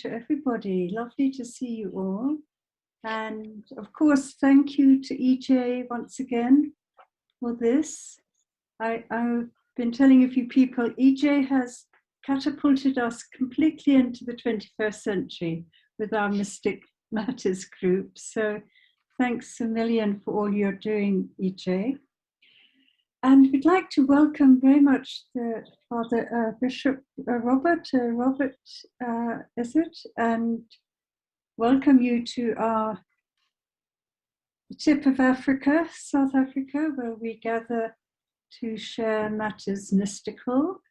to everybody. Lovely to see you all. And of course, thank you to EJ once again for this. I've been telling a few people, EJ has catapulted us completely into the 21st century with our Mystic Matters group. So thanks a million for all you're doing, EJ. And we'd like to welcome very much the Father Bishop Robert, is it? And welcome you to our tip of Africa, South Africa, where we gather to share matters mystical.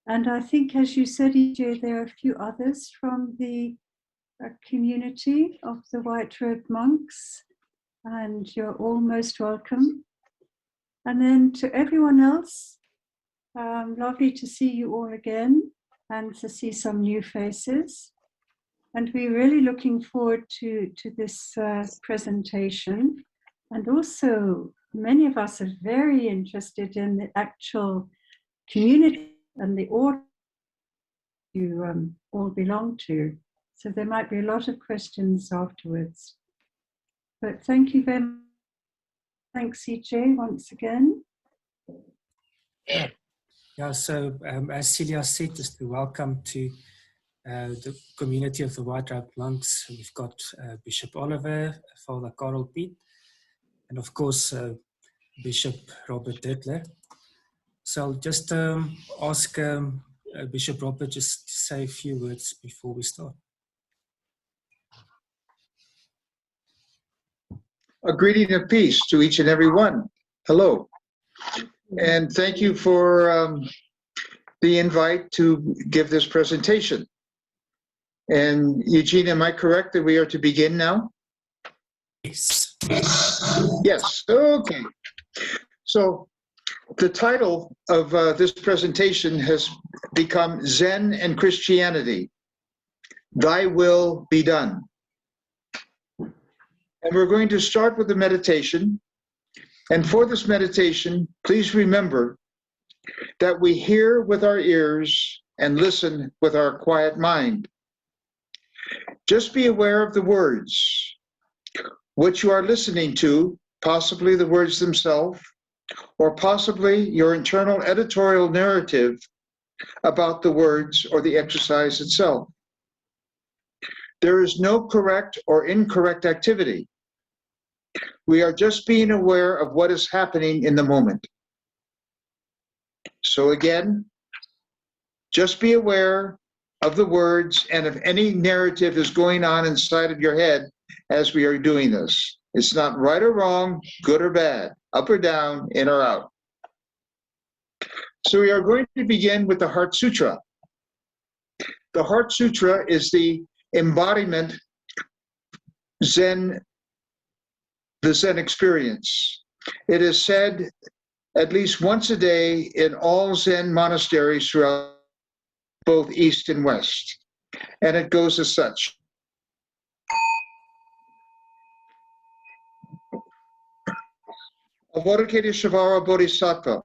And I think, as you said, EJ, there are a few others from the community of the White Robed Monks, and you're all most welcome. And then to everyone else, lovely to see you all again and to see some new faces. And we're really looking forward to this presentation. And also, many of us are very interested in the actual community and the order you all belong to. So there might be a lot of questions afterwards. But thank you very much. Thanks, EJ, once again. Yeah, so as Celia said, just welcome to the community of the White Robed Monks. We've got Bishop Oliver, Father Karel Piet, and of course Bishop Robert Dittler. So I'll just ask Bishop Robert just to say a few words before we start. A greeting of peace to each and every one. Hello. And thank you for the invite to give this presentation. And Eugene, am I correct that we are to begin now? Yes. Yes, okay. So the title of this presentation has become Zen and Christianity, Thy Will Be Done. And we're going to start with the meditation. And for this meditation, please remember that we hear with our ears and listen with our quiet mind. Just be aware of the words, what you are listening to, possibly the words themselves, or possibly your internal editorial narrative about the words or the exercise itself. There is no correct or incorrect activity. We are just being aware of what is happening in the moment. So again, just be aware of the words and if any narrative is going on inside of your head as we are doing this. It's not right or wrong, good or bad, up or down, in or out. So we are going to begin with the Heart Sutra. The Heart Sutra is the embodiment the Zen experience. It is said at least once a day in all Zen monasteries throughout both East and West. And it goes as such. Avalokiteshvara Bodhisattva,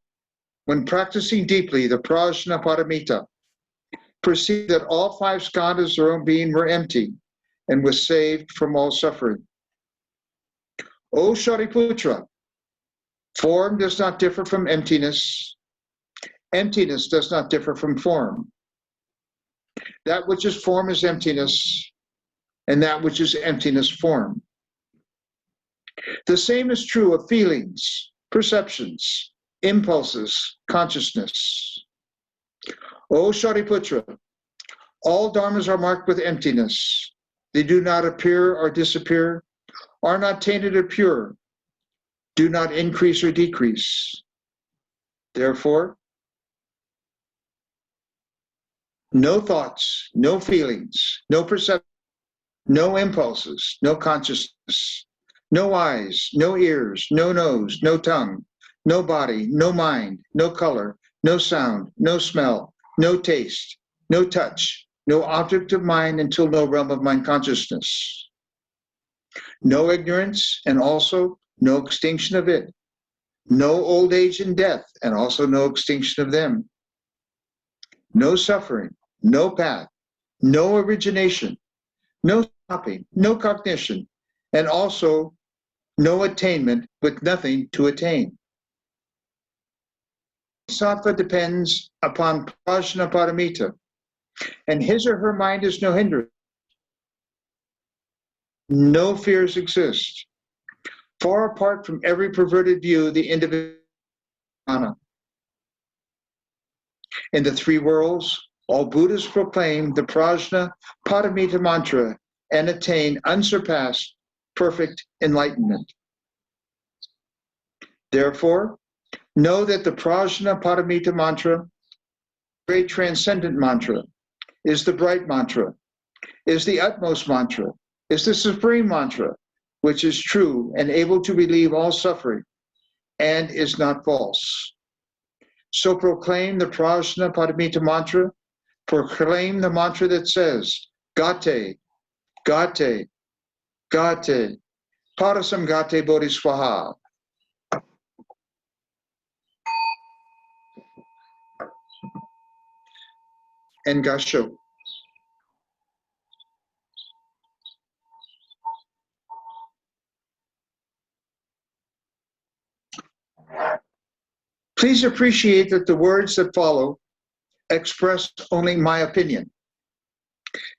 when practicing deeply the Prajna Paramita, perceived that all five skandhas of their own being were empty and was saved from all suffering. O Shariputra, form does not differ from emptiness. Emptiness does not differ from form. That which is form is emptiness, and that which is emptiness form. The same is true of feelings, perceptions, impulses, consciousness. O Shariputra, all dharmas are marked with emptiness. They do not appear or disappear, are not tainted or pure, do not increase or decrease. Therefore, no thoughts, no feelings, no perception, no impulses, no consciousness, no eyes, no ears, no nose, no tongue, no body, no mind, no color, no sound, no smell, no taste, no touch, no object of mind until no realm of mind consciousness. No ignorance and also no extinction of it. No old age and death and also no extinction of them. No suffering, no path, no origination, no stopping, no cognition, and also no attainment with nothing to attain. Sattva depends upon prajnaparamita, and his or her mind is no hindrance. No fears exist. Far apart from every perverted view, the individual. In the three worlds, all Buddhas proclaim the prajnaparamita mantra and attain unsurpassed, perfect enlightenment. Therefore, know that the prajnaparamita mantra, great transcendent mantra, is the bright mantra, is the utmost mantra, is the supreme mantra, which is true and able to relieve all suffering, and is not false. So proclaim the prajnaparamita mantra, proclaim the mantra that says, Gate, Gate, Gate, Parasam Gate Bodhiswaha. And Gasho. Please appreciate that the words that follow express only my opinion.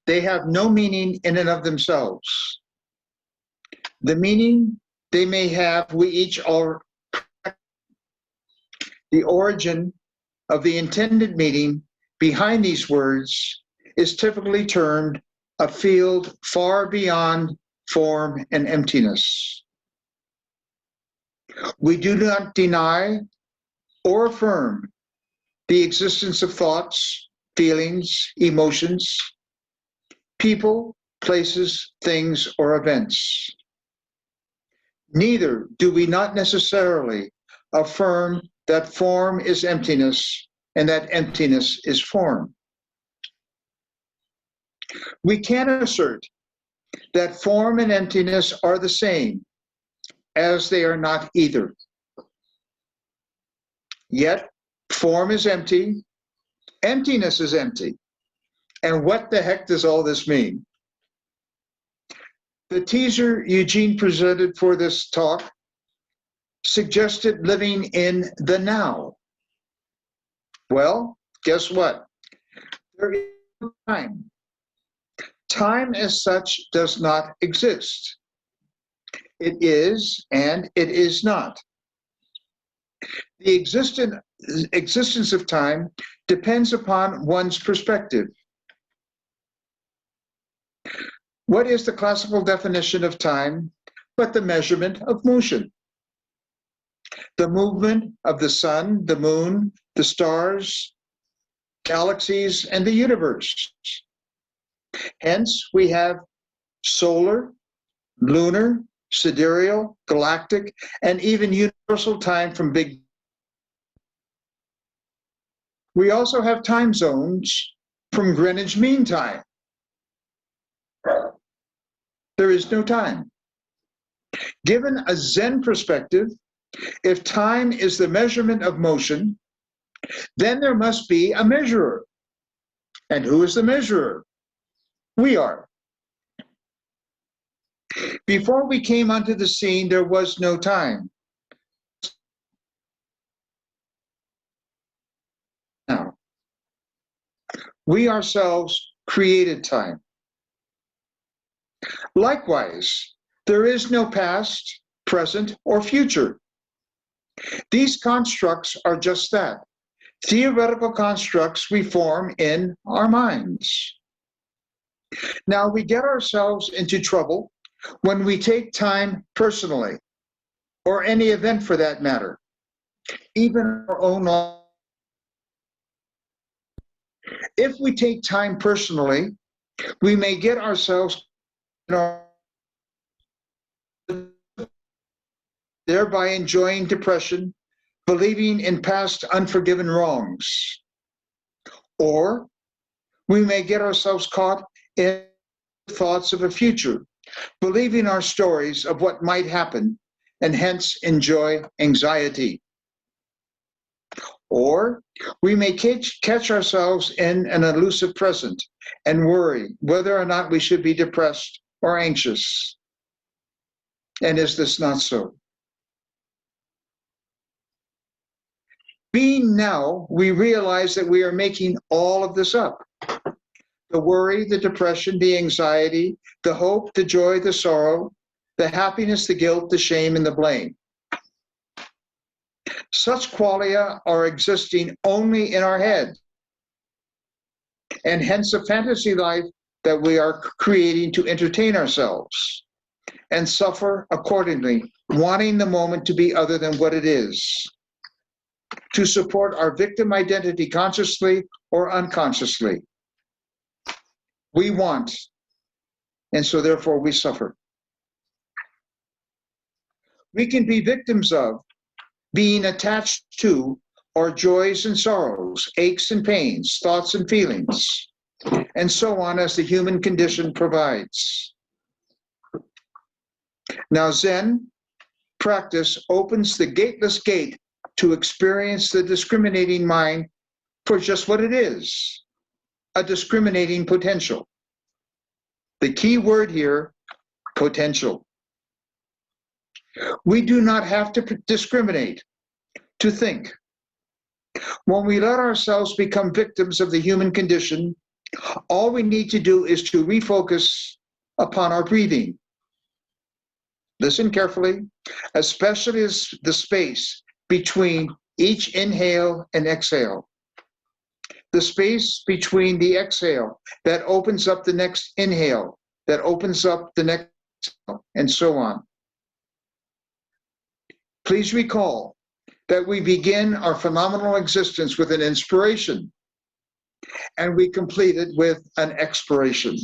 They have no meaning in and of themselves. The meaning they may have, we each are. The origin of the intended meaning behind these words is typically termed a field far beyond form and emptiness. We do not deny or affirm the existence of thoughts, feelings, emotions, people, places, things, or events. Neither do we not necessarily affirm that form is emptiness and that emptiness is form. We can assert that form and emptiness are the same, as they are not either. Yet, form is empty, emptiness is empty. And what the heck does all this mean? The teaser Eugene presented for this talk suggested living in the now. Well, guess what? There is no time. Time as such does not exist. It is and it is not. The existence of time depends upon one's perspective. What is the classical definition of time but the measurement of motion? The movement of the sun, the moon, the stars, galaxies, and the universe. Hence, we have solar, lunar, sidereal, galactic, and even universal time from Big. We also have time zones from Greenwich Mean Time. There is no time. Given a Zen perspective, if time is the measurement of motion, then there must be a measurer. And who is the measurer? We are. Before we came onto the scene, there was no time. Now, we ourselves created time. Likewise, there is no past, present, or future. These constructs are just that, theoretical constructs we form in our minds. Now, we get ourselves into trouble when we take time personally, or any event for that matter, even our own life. If we take time personally, we may get ourselves thereby enjoying depression, believing in past unforgiven wrongs. Or we may get ourselves caught in thoughts of a future, believing our stories of what might happen, and hence enjoy anxiety. Or we may catch ourselves in an elusive present and worry whether or not we should be depressed or anxious. And is this not so? Being now, we realize that we are making all of this up. The worry, the depression, the anxiety, the hope, the joy, the sorrow, the happiness, the guilt, the shame, and the blame. Such qualia are existing only in our head, and hence a fantasy life that we are creating to entertain ourselves and suffer accordingly, wanting the moment to be other than what it is, to support our victim identity consciously or unconsciously. We want, and so therefore we suffer. We can be victims of, being attached to, our joys and sorrows, aches and pains, thoughts and feelings, and so on as the human condition provides. Now, Zen practice opens the gateless gate to experience the discriminating mind for just what it is, a discriminating potential. The key word here, potential. We do not have to discriminate, to think. When we let ourselves become victims of the human condition, all we need to do is to refocus upon our breathing. Listen carefully, especially as the space between each inhale and exhale. The space between the exhale that opens up the next inhale, that opens up the next exhale, and so on. Please recall that we begin our phenomenal existence with an inspiration, and we complete it with an expiration.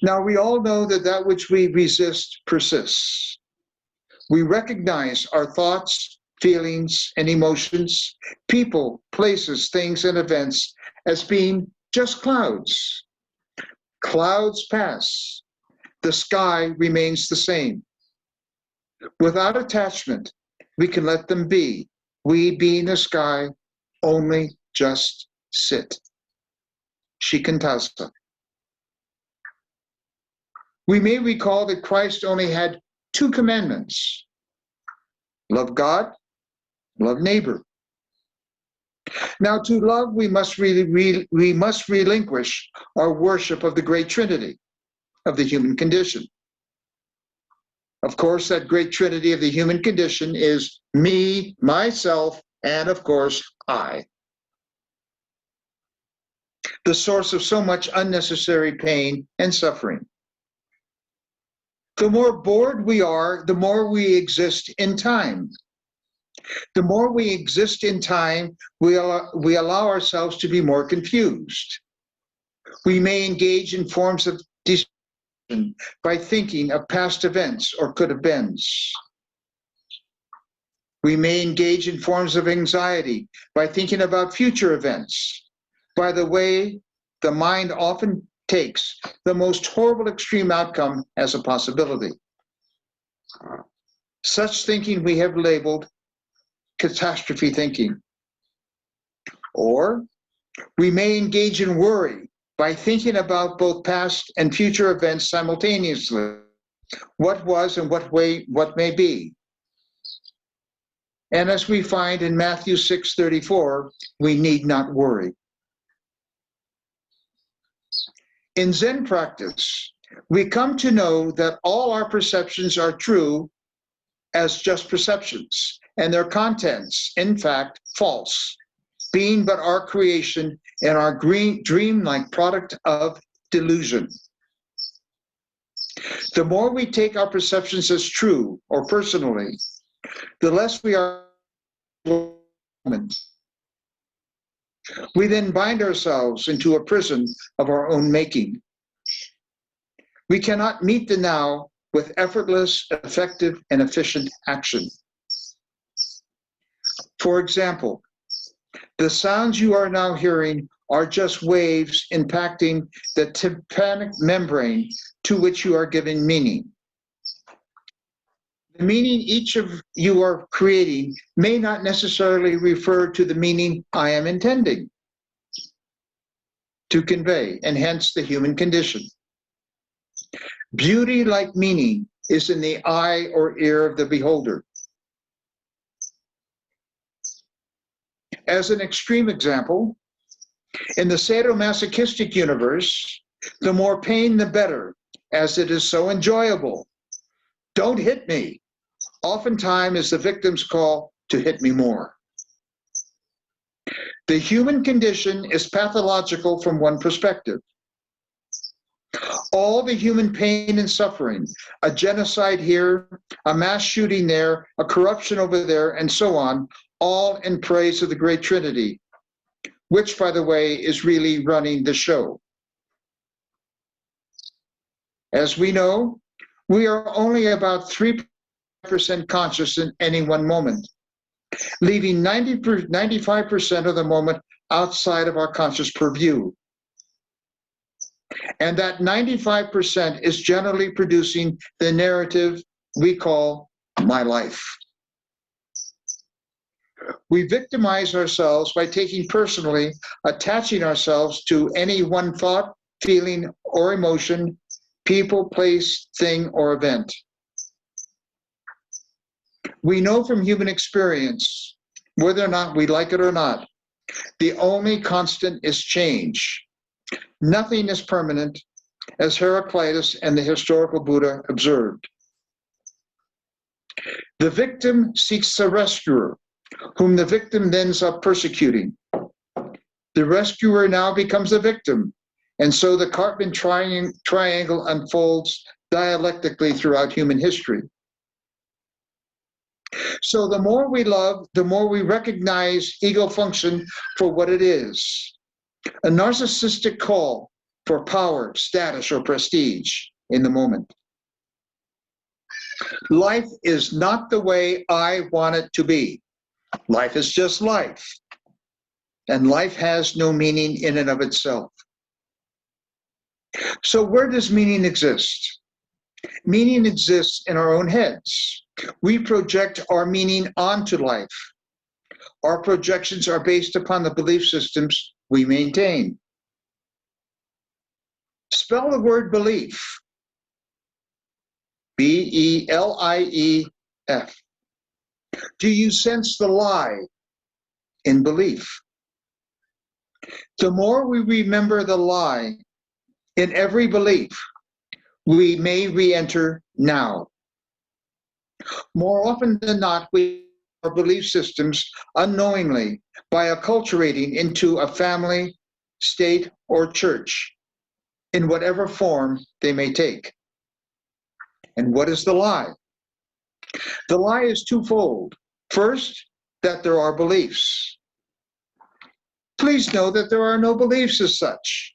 Now, we all know that that which we resist persists. We recognize our thoughts, feelings, and emotions, people, places, things, and events as being just clouds. Clouds pass. The sky remains the same. Without attachment, we can let them be. We, being the sky, only just sit. Shikantasa. We may recall that Christ only had 2 commandments: love God, love neighbor. Now, to love, we must relinquish our worship of the great Trinity of the human condition. Of course, that great Trinity of the human condition is me, myself, and of course, I. The source of so much unnecessary pain and suffering. The more bored we are, the more we exist in time. The more we exist in time, we allow ourselves to be more confused. We may engage in forms of deception by thinking of past events or could-have-beens. We may engage in forms of anxiety by thinking about future events. By the way, the mind often takes the most horrible extreme outcome as a possibility. Such thinking we have labeled catastrophe thinking. Or we may engage in worry by thinking about both past and future events simultaneously. What was and what may be. And as we find in Matthew 6:34, we need not worry. In Zen practice, we come to know that all our perceptions are true as just perceptions, and their contents, in fact, false, being but our creation and our dream-like product of delusion. The more we take our perceptions as true or personally, the less we are. We then bind ourselves into a prison of our own making. We cannot meet the now with effortless, effective, and efficient action. For example, the sounds you are now hearing are just waves impacting the tympanic membrane to which you are giving meaning. The meaning each of you are creating may not necessarily refer to the meaning I am intending to convey, and hence the human condition. Beauty, like meaning, is in the eye or ear of the beholder. As an extreme example, in the sadomasochistic universe, the more pain the better, as it is so enjoyable. Don't hit me, oftentimes is the victim's call to hit me more. The human condition is pathological from one perspective. All the human pain and suffering, a genocide here, a mass shooting there, a corruption over there, and so on, all in praise of the Great Trinity, which, by the way, is really running the show. As we know, we are only about 3% conscious in any one moment, leaving 95% of the moment outside of our conscious purview. And that 95% is generally producing the narrative we call my life. We victimize ourselves by taking personally, attaching ourselves to any one thought, feeling, or emotion, people, place, thing, or event. We know from human experience, whether or not we like it or not, the only constant is change. Nothing is permanent, as Heraclitus and the historical Buddha observed. The victim seeks a rescuer, whom the victim then ends up persecuting. The rescuer now becomes a victim, and so the Cartman Triangle unfolds dialectically throughout human history. So the more we love, the more we recognize ego function for what it is, a narcissistic call for power, status, or prestige in the moment. Life is not the way I want it to be. Life is just life, and life has no meaning in and of itself. So where does meaning exist? Meaning exists in our own heads. We project our meaning onto life. Our projections are based upon the belief systems we maintain. Spell the word belief. B-E-L-I-E-F. Do you sense the lie in belief? The more we remember the lie in every belief, we may re-enter now. More often than not, we our belief systems unknowingly by acculturating into a family, state, or church in whatever form they may take. And what is the lie? The lie is twofold. First, that there are beliefs. Please know that there are no beliefs as such.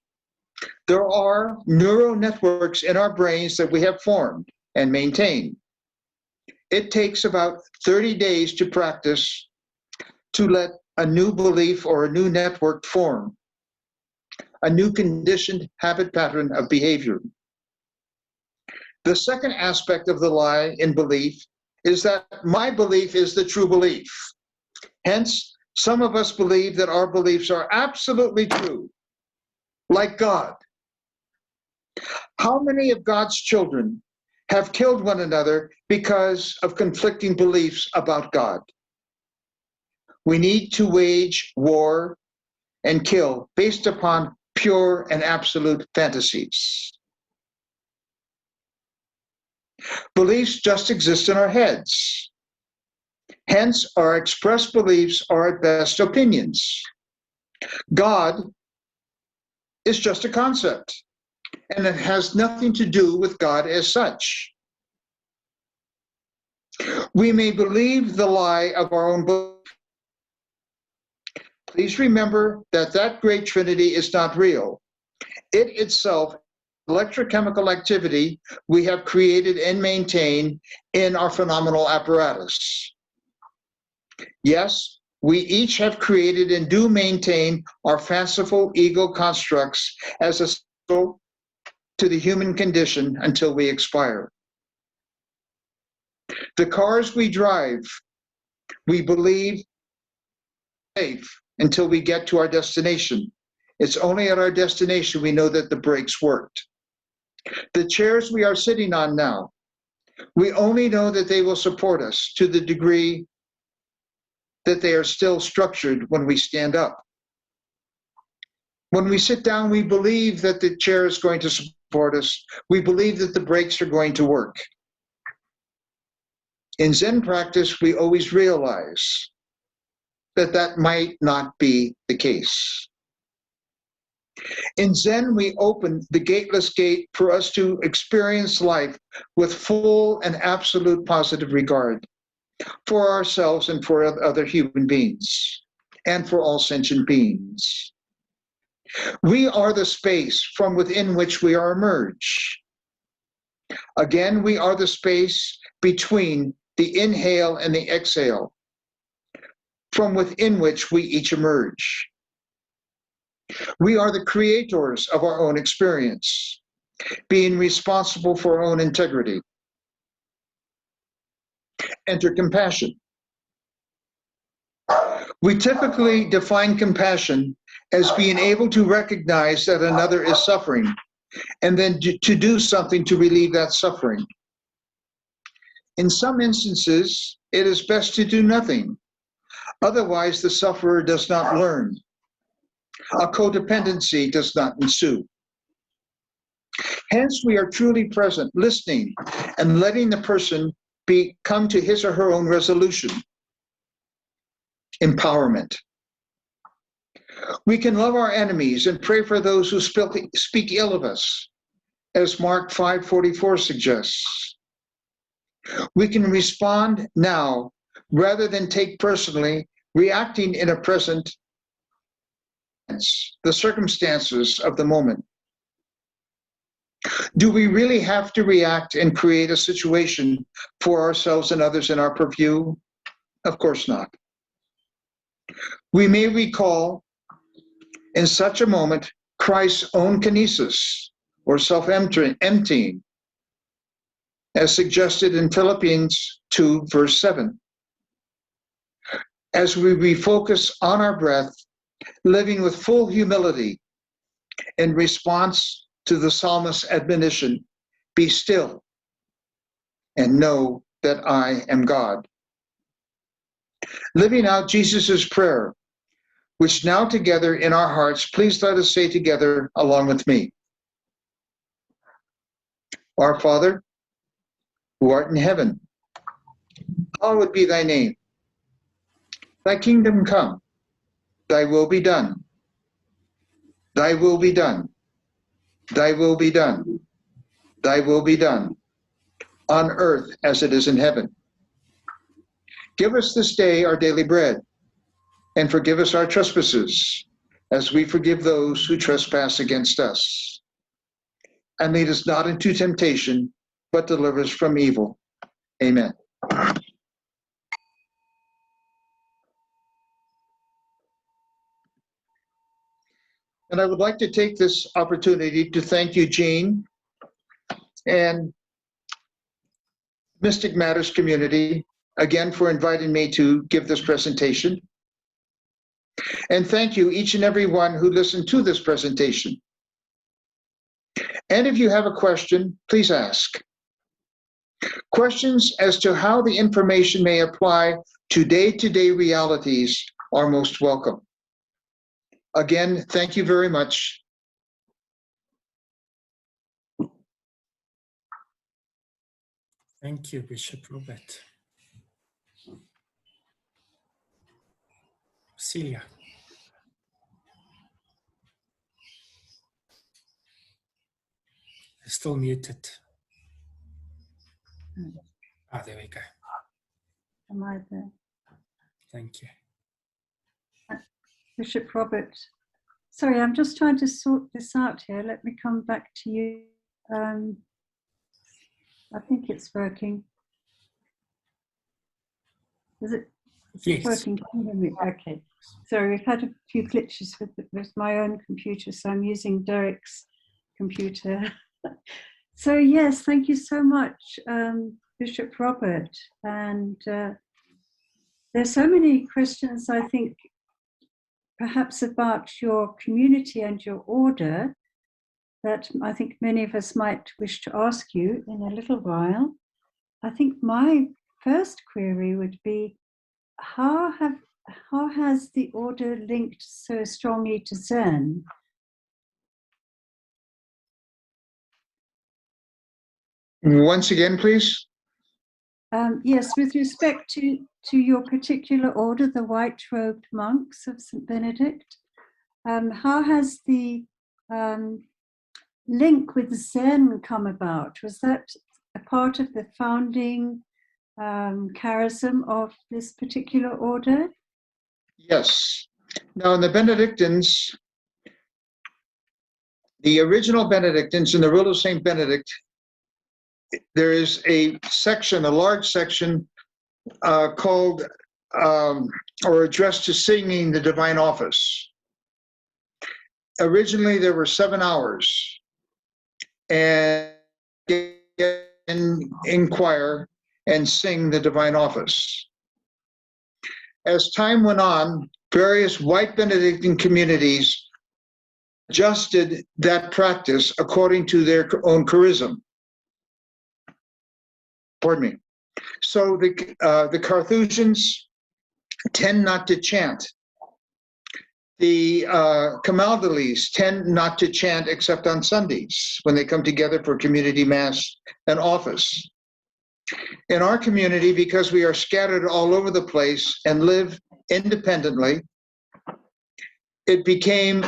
There are neural networks in our brains that we have formed and maintained. It takes about 30 days to practice to let a new belief or a new network form, a new conditioned habit pattern of behavior. The second aspect of the lie in belief is that my belief is the true belief. Hence, some of us believe that our beliefs are absolutely true, like God. How many of God's children have killed one another because of conflicting beliefs about God? We need to wage war and kill based upon pure and absolute fantasies. Beliefs just exist in our heads. Hence, our expressed beliefs are at best opinions. God is just a concept, and it has nothing to do with God as such. We may believe the lie of our own belief. Please remember that that great Trinity is not real. It itself, electrochemical activity we have created and maintained in our phenomenal apparatus. Yes, we each have created and do maintain our fanciful ego constructs as a symbol to the human condition until we expire. The cars we drive, we believe safe until we get to our destination. It's only at our destination we know that the brakes worked. The chairs we are sitting on now, we only know that they will support us to the degree that they are still structured when we stand up. When we sit down, we believe that the chair is going to support us. We believe that the brakes are going to work. In Zen practice, we always realize that that might not be the case. In Zen, we open the gateless gate for us to experience life with full and absolute positive regard for ourselves and for other human beings and for all sentient beings. We are the space from within which we are emerged. Again, we are the space between the inhale and the exhale, from within which we each emerge. We are the creators of our own experience, being responsible for our own integrity. Enter compassion. We typically define compassion as being able to recognize that another is suffering and then to do something to relieve that suffering. In some instances, it is best to do nothing. Otherwise, the sufferer does not learn. A codependency does not ensue. Hence, we are truly present, listening, and letting the person come to his or her own resolution. Empowerment. We can love our enemies and pray for those who speak ill of us, as Mark 5:44 suggests. We can respond now rather than take personally, reacting in a present tense, the circumstances of the moment. Do we really have to react and create a situation for ourselves and others in our purview? Of course not. We may recall in such a moment Christ's own kinesis, or self-emptying, as suggested in Philippians 2, verse 7. As we refocus on our breath, living with full humility in response to the psalmist's admonition, be still and know that I am God. Living out Jesus' prayer, which now together in our hearts, please let us say together along with me. Our Father, who art in heaven, hallowed be thy name. Thy kingdom come, thy will be done. Thy will be done. Thy will be done. Thy will be done, on earth as it is in heaven. Give us this day our daily bread, and forgive us our trespasses, as we forgive those who trespass against us. And lead us not into temptation, but deliver us from evil. Amen. And I would like to take this opportunity to thank Eugene and Mystic Matters community again for inviting me to give this presentation. And thank you each and every one who listened to this presentation. And if you have a question, please ask. Questions as to how the information may apply to day-to-day realities are most welcome. Again, thank you very much. Thank you, Bishop Robert. Celia. Still muted. There we go. Am I there? Thank you. Bishop Robert. Sorry, I'm just trying to sort this out here. Let me come back to you. I think it's working. Is it Yes. working? Can you hear me? Okay. Sorry, we've had a few glitches with my own computer, so I'm using Derek's computer. So yes, thank you so much, Bishop Robert. And there's so many questions, I think, perhaps about your community and your order that I think many of us might wish to ask you in a little while. I think my first query would be, how has the order linked so strongly to Zen? Once again, please. Yes, with respect to your particular order, the white-robed monks of St. Benedict, how has the link with Zen come about? Was that a part of the founding charism of this particular order? Yes. Now, in the Benedictines, the original Benedictines in the Rule of St. Benedict, there is a section, a large section called or addressed to singing the divine office. Originally, there were 7 hours, and inquire and sing the divine office. As time went on, various white Benedictine communities adjusted that practice according to their own charism. Pardon me. So the Carthusians tend not to chant. The Camaldolese tend not to chant except on Sundays when they come together for community mass and office. In our community, because we are scattered all over the place and live independently, it became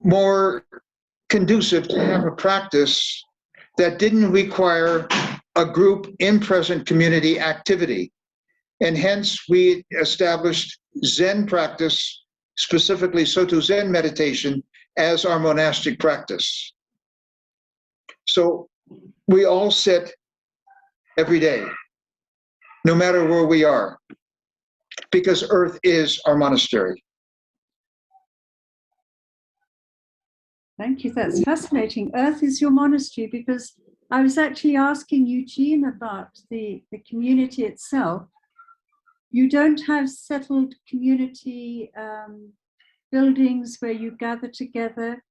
more conducive to have a practice that didn't require a group in-present community activity. And hence we established Zen practice, specifically Soto Zen meditation, as our monastic practice. So we all sit every day, no matter where we are, because Earth is our monastery. Thank you. That's fascinating. Earth is your monastery, because I was actually asking Eugene about the community itself. You don't have settled community buildings where you gather together.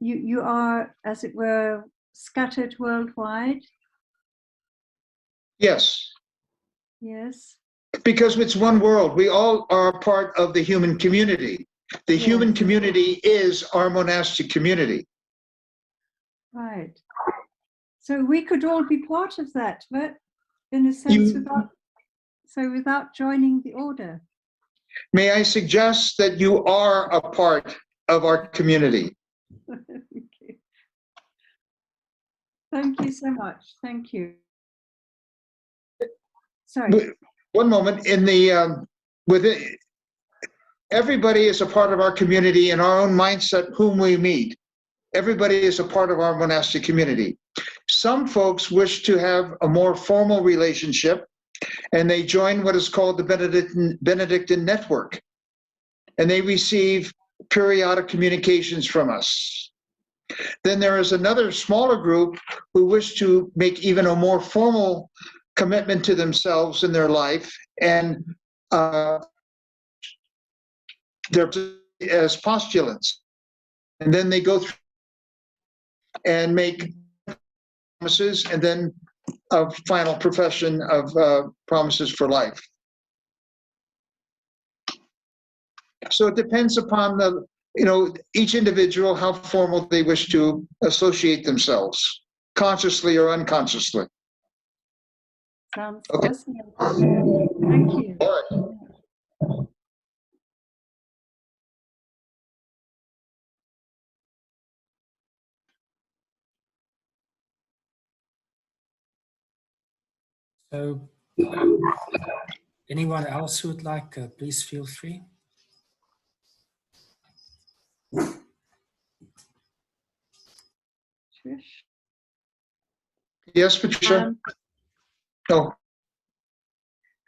You are, as it were, scattered worldwide. Yes. Yes. Because it's one world. We all are a part of the human community. The human community is our monastic community. Right. So we could all be part of that, but in a sense, without joining the order. May I suggest that you are a part of our community? Okay. Thank you so much. Thank you. Sorry. One moment. In the everybody is a part of our community in our own mindset, whom we meet. Everybody is a part of our monastic community. Some folks wish to have a more formal relationship, and they join what is called the Benedictine network, and they receive periodic communications from us. Then there is another smaller group who wish to make even a more formal commitment to themselves in their life, and they're as postulants. And then they go through and make promises, and then a final profession of promises for life. So it depends upon each individual, how formal they wish to associate themselves, consciously or unconsciously. Sounds fascinating. Thank you. All right. So, anyone else who would like, please feel free. Trish? Yes, Patricia?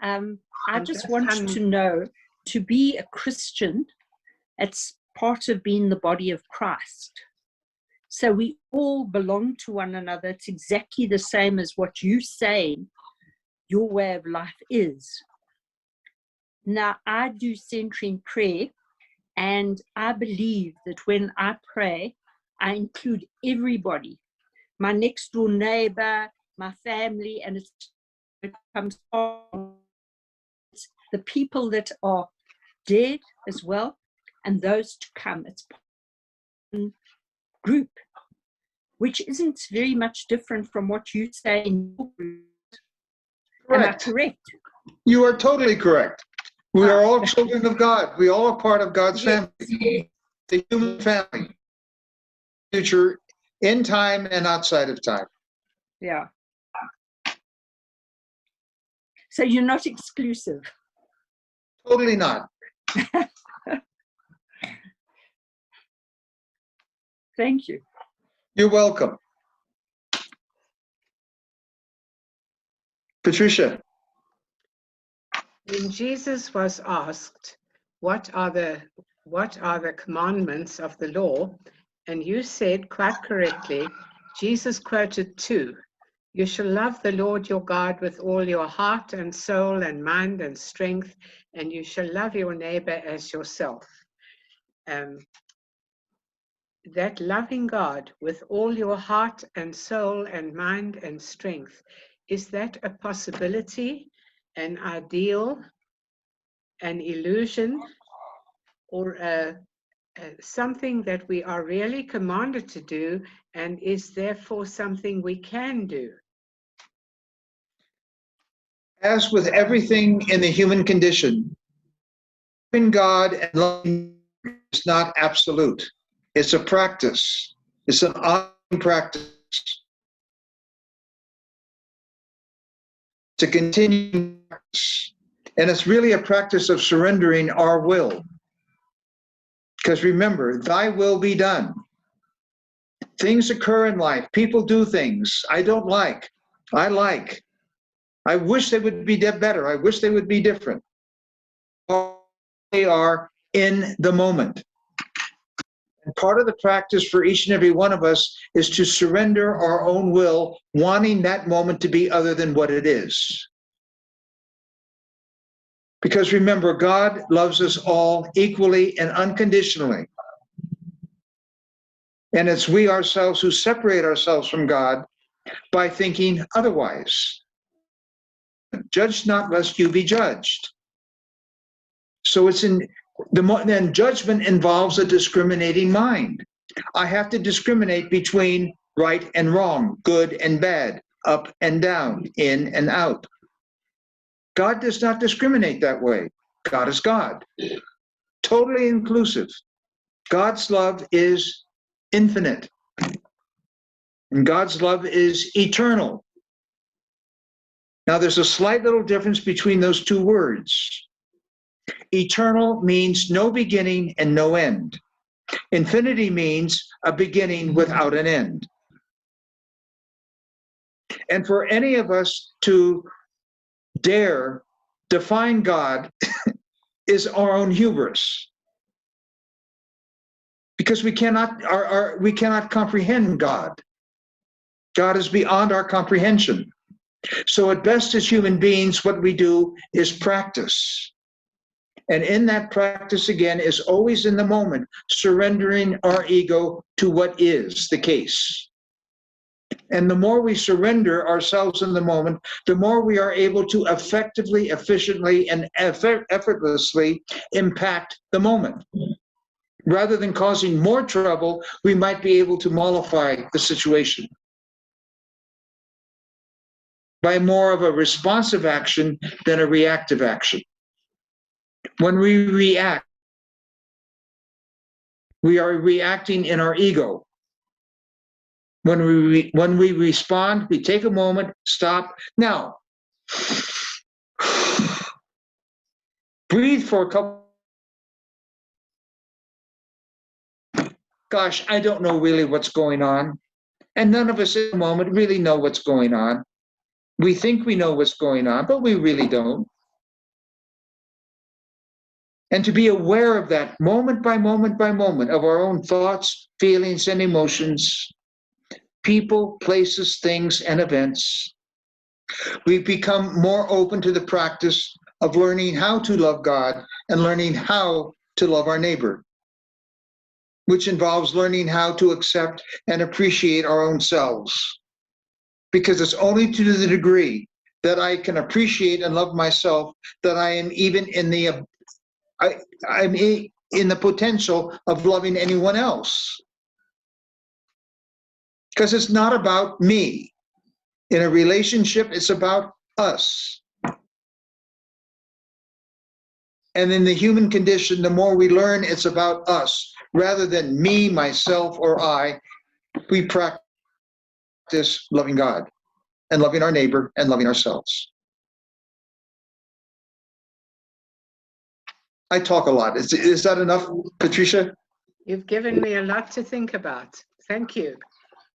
I just want to know, to be a Christian, it's part of being the body of Christ. So we all belong to one another. It's exactly the same as what you say your way of life is. Now, I do centering prayer, and I believe that when I pray, I include everybody, my next door neighbor, my family, and it comes on the people that are dead as well, and those to come. It's one group, which isn't very much different from what you say in your group. Am I correct? You are totally correct. We are all children of God. We all are part of God's family, the human family, future, in time and outside of time. Yeah. So you're not exclusive. Totally not. Thank you. You're welcome. Patricia. When Jesus was asked, what are the commandments of the law? And you said quite correctly, Jesus quoted two. You shall love the Lord your God with all your heart and soul and mind and strength, and you shall love your neighbor as yourself. That loving God with all your heart and soul and mind and strength, is that a possibility, an ideal, an illusion, or something that we are really commanded to do, and is therefore something we can do? As with everything in the human condition, loving God and loving is not absolute. It's a practice. It's an ongoing practice. To continue practice. And it's really a practice of surrendering our will. Because remember, thy will be done. Things occur in life. People do things I don't like. I like. I wish they would be better. I wish they would be different. They are in the moment. And part of the practice for each and every one of us is to surrender our own will, wanting that moment to be other than what it is. Because remember, God loves us all equally and unconditionally. And it's we ourselves who separate ourselves from God by thinking otherwise. Judge not lest you be judged. So it's then judgment involves a discriminating mind. I have to discriminate between right and wrong, good and bad, up and down, in and out. God does not discriminate that way. God is God, totally inclusive. God's love is infinite, and God's love is eternal. Now, there's a slight little difference between those two words. Eternal means no beginning and no end. Infinity means a beginning without an end. And for any of us to dare define God is our own hubris. Because we cannot comprehend God. God is beyond our comprehension. So at best as human beings, what we do is practice. And in that practice, again, is always in the moment, surrendering our ego to what is the case. And the more we surrender ourselves in the moment, the more we are able to effectively, efficiently, and effortlessly impact the moment. Rather than causing more trouble, we might be able to mollify the situation by more of a responsive action than a reactive action. When we react, we are reacting in our ego. When we respond, we take a moment, stop. Now, breathe for a couple. Gosh, I don't know really what's going on. And none of us at the moment really know what's going on. We think we know what's going on, but we really don't. And to be aware of that moment by moment by moment of our own thoughts, feelings, and emotions, people, places, things, and events. We become more open to the practice of learning how to love God and learning how to love our neighbor, which involves learning how to accept and appreciate our own selves. Because it's only to the degree that I can appreciate and love myself that I am even in the I'm in the potential of loving anyone else. Because it's not about me. In a relationship, it's about us. And in the human condition, the more we learn it's about us, rather than me, myself, or I, we practice loving God and loving our neighbor and loving ourselves. I talk a lot. Is that enough, Patricia? You've given me a lot to think about. Thank you.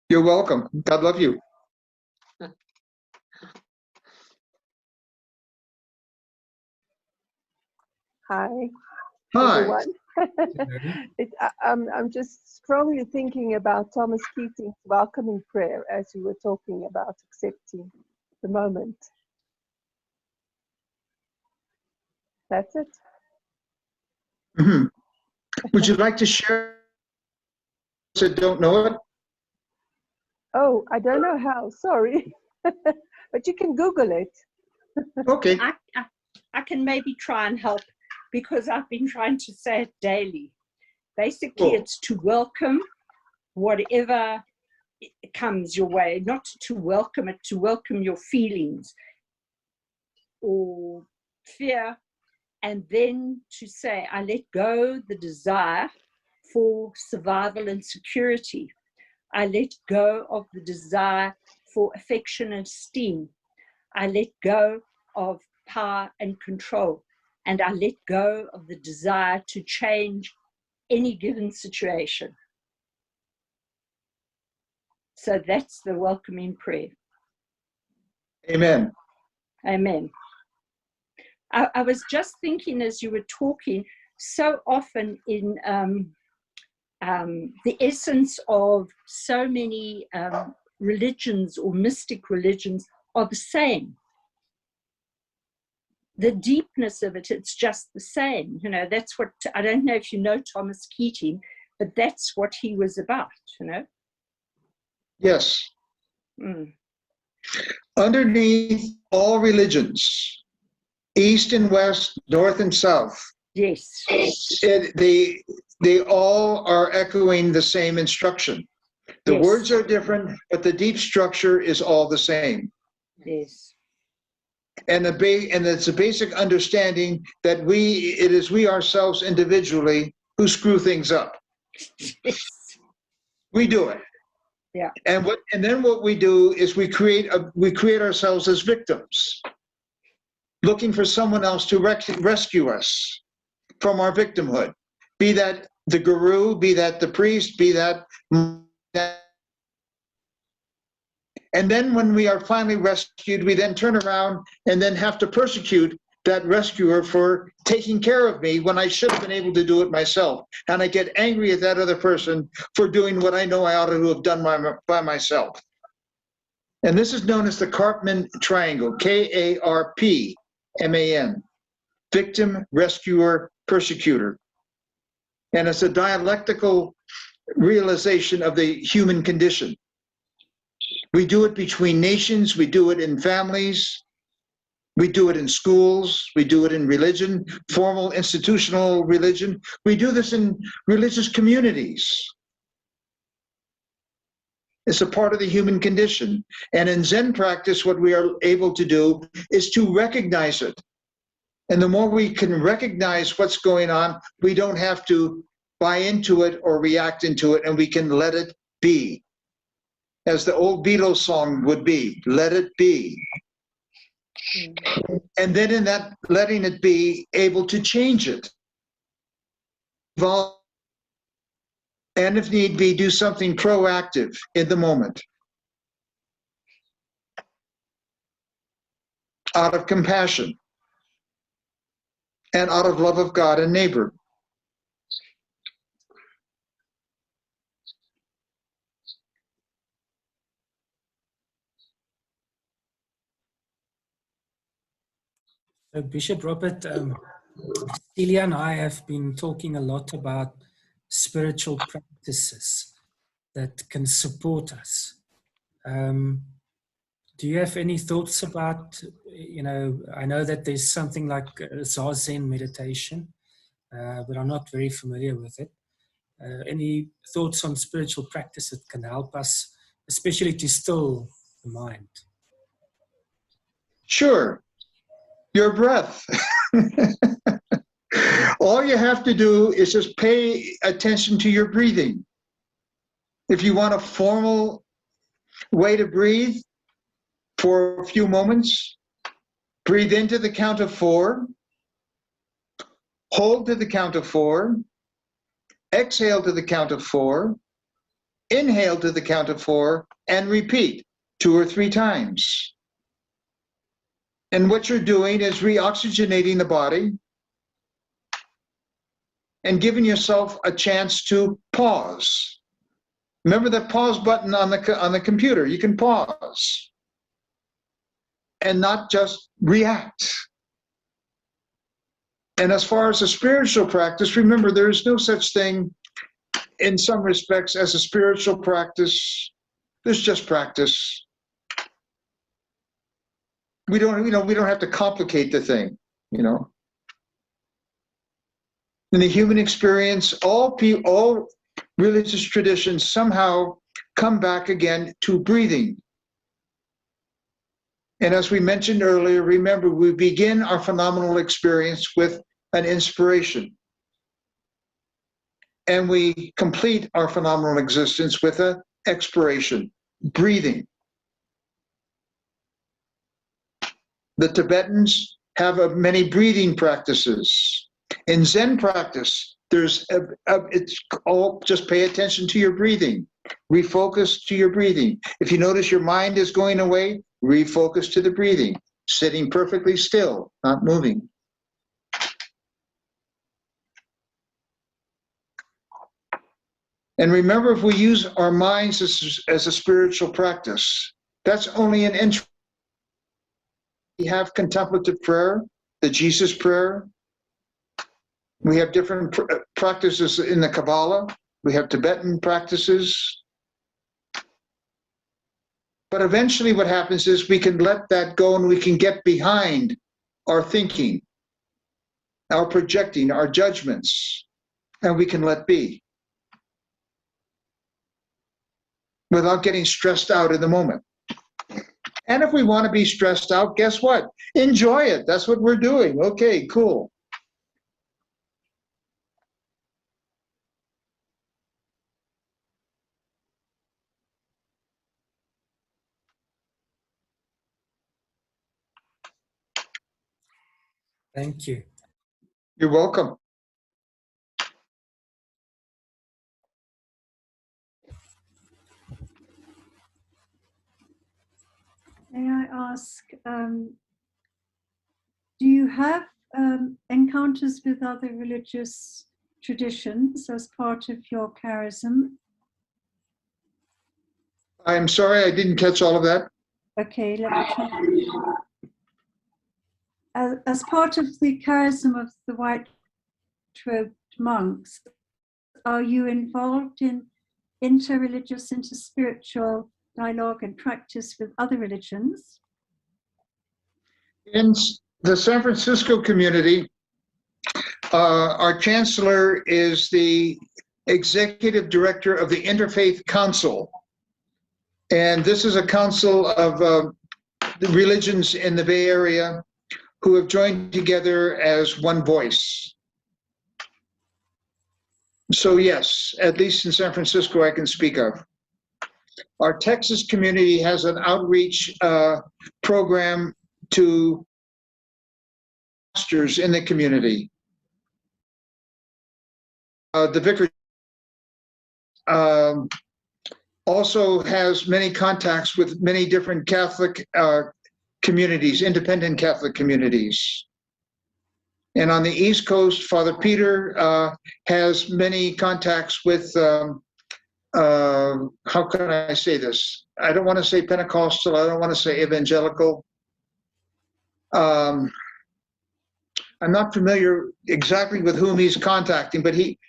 You're welcome. God love you. Hi, Hi. everyone. I'm just strongly thinking about Thomas Keating's welcoming prayer as you were talking about accepting the moment. That's it. Mm-hmm. Would you like to share? I don't know it. Oh, I don't know how, sorry. But you can Google it. Okay. I can maybe try and help because I've been trying to say it daily. Basically, Cool. it's to welcome whatever comes your way, not to welcome it, to welcome your feelings or fear, and then to say, I let go the desire for survival and security. I let go of the desire for affection and esteem. I let go of power and control. And I let go of the desire to change any given situation. So that's the welcoming prayer. Amen. Amen. I was just thinking as you were talking, so often in the essence of so many religions or mystic religions are the same. The deepness of it, it's just the same. You know, that's what, I don't know if you know Thomas Keating, but that's what he was about, you know? Yes. Mm. Underneath all religions, East and West, North and South, Yes. they all are echoing the same instruction. The Yes. words are different, but the deep structure is all the same. Yes. And it's a basic understanding that it is we ourselves individually who screw things up. Yes. We do it. Yeah. And then what we do is we create ourselves as victims, looking for someone else to rescue us from our victimhood. Be that the guru, be that the priest, be that. And then when we are finally rescued, we then turn around and then have to persecute that rescuer for taking care of me when I should have been able to do it myself. And I get angry at that other person for doing what I know I ought to have done by myself. And this is known as the Cartman Triangle, K-A-R-P-M-A-N, victim, rescuer, persecutor. And it's a dialectical realization of the human condition. We do it between nations, we do it in families, we do it in schools, we do it in religion, formal institutional religion. We do this in religious communities. It's a part of the human condition. And in Zen practice, what we are able to do is to recognize it. And the more we can recognize what's going on, we don't have to buy into it or react into it, and we can let it be. As the old Beatles song would be, let it be. And then in that letting it be, able to change it. Evolve, and if need be, do something proactive in the moment. Out of compassion. and out of love of God and neighbor. So Bishop Robert, Celia and I have been talking a lot about spiritual practices that can support us. Do you have any thoughts about, I know that there's something like Zazen meditation, but I'm not very familiar with it. Any thoughts on spiritual practice that can help us, especially to still the mind? Sure. Your breath. All you have to do is just pay attention to your breathing. If you want a formal way to breathe for a few moments, breathe into the count of 4, hold to the count of 4, exhale to the count of 4, inhale to the count of 4, and repeat 2 or 3 times. And what you're doing is reoxygenating the body and giving yourself a chance to pause. Remember the pause button on the computer. You can pause and not just react. And as far as a spiritual practice, remember there is no such thing in some respects as a spiritual practice. There's just practice. We don't have to complicate the thing, In the human experience, all religious traditions somehow come back again to breathing. And as we mentioned earlier, remember, we begin our phenomenal experience with an inspiration. And we complete our phenomenal existence with an expiration, breathing. The Tibetans have many breathing practices. In Zen practice, it's all just pay attention to your breathing. Refocus to your breathing. If you notice your mind is going away, refocus to the breathing. Sitting perfectly still, not moving. And remember, if we use our minds as a spiritual practice, that's only an entry. We have contemplative prayer, the Jesus prayer. We have different practices in the Kabbalah. We have Tibetan practices. But eventually what happens is we can let that go and we can get behind our thinking, our projecting, our judgments, and we can let be without getting stressed out in the moment. And if we want to be stressed out, guess what? Enjoy it. That's what we're doing. Okay, cool. Thank you. You're welcome. May I ask, do you have encounters with other religious traditions as part of your charism? I'm sorry, I didn't catch all of that. Okay, let me try. As part of the charism of the white-robed monks, are you involved in interreligious, interspiritual dialogue and practice with other religions? In the San Francisco community, our chancellor is the executive director of the Interfaith Council. And this is a council of the religions in the Bay Area who have joined together as one voice. So yes, at least in San Francisco, I can speak of. Our Texas community has an outreach program to pastors in the community. The vicar also has many contacts with many different Catholic communities, independent Catholic communities. And on the East Coast, Father Peter has many contacts with, how can I say this? I don't want to say Pentecostal, I don't want to say evangelical. I'm not familiar exactly with whom he's contacting, but he,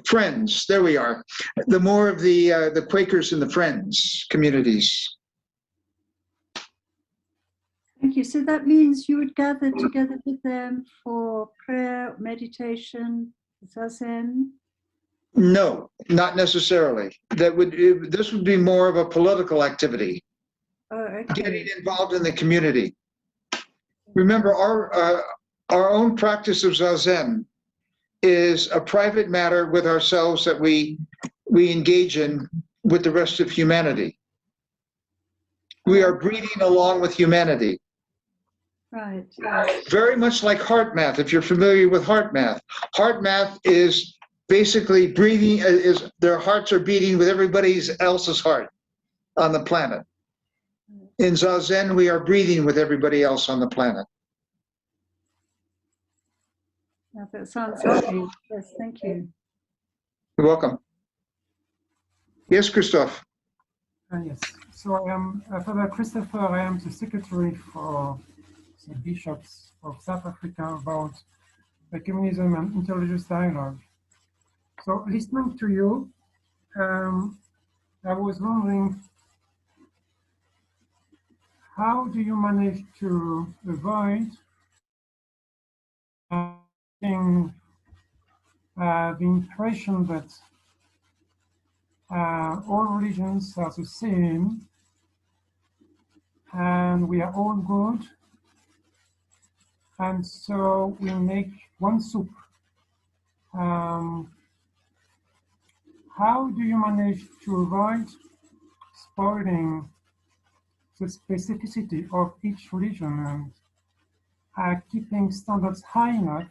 Friends, there we are. The more of the Quakers and the Friends communities. Thank you. So that means you would gather together with them for prayer, meditation, zazen? No, not necessarily. This would be more of a political activity. Oh, okay. Getting involved in the community. Remember, our own practice of zazen is a private matter with ourselves that we engage in with the rest of humanity. We are breathing along with humanity. Right. Very much like heart math, if you're familiar with heart math. Heart math is basically breathing, their hearts are beating with everybody else's heart on the planet. In zazen, we are breathing with everybody else on the planet. Yeah, that sounds lovely. Yes, thank you. You're welcome. Yes, Christoph. Yes. So I am Father Christopher. I am the secretary for the bishops of South Africa about communism and interreligious dialogue. So listening to you, I was wondering, how do you manage to avoid getting the impression that all religions are the same and we are all good, and so we make one soup? How do you manage to avoid spoiling the specificity of each religion and keeping standards high enough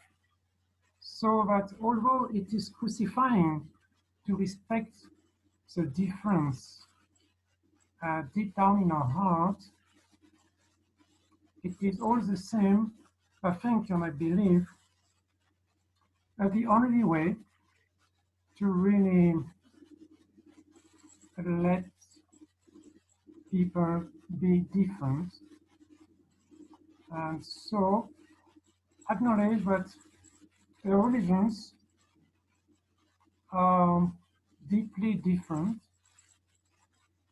so that although it is crucifying to respect the difference deep down in our heart, it is all the same, I think and I believe, the only way to really let people be different, and so acknowledge that the religions are deeply different,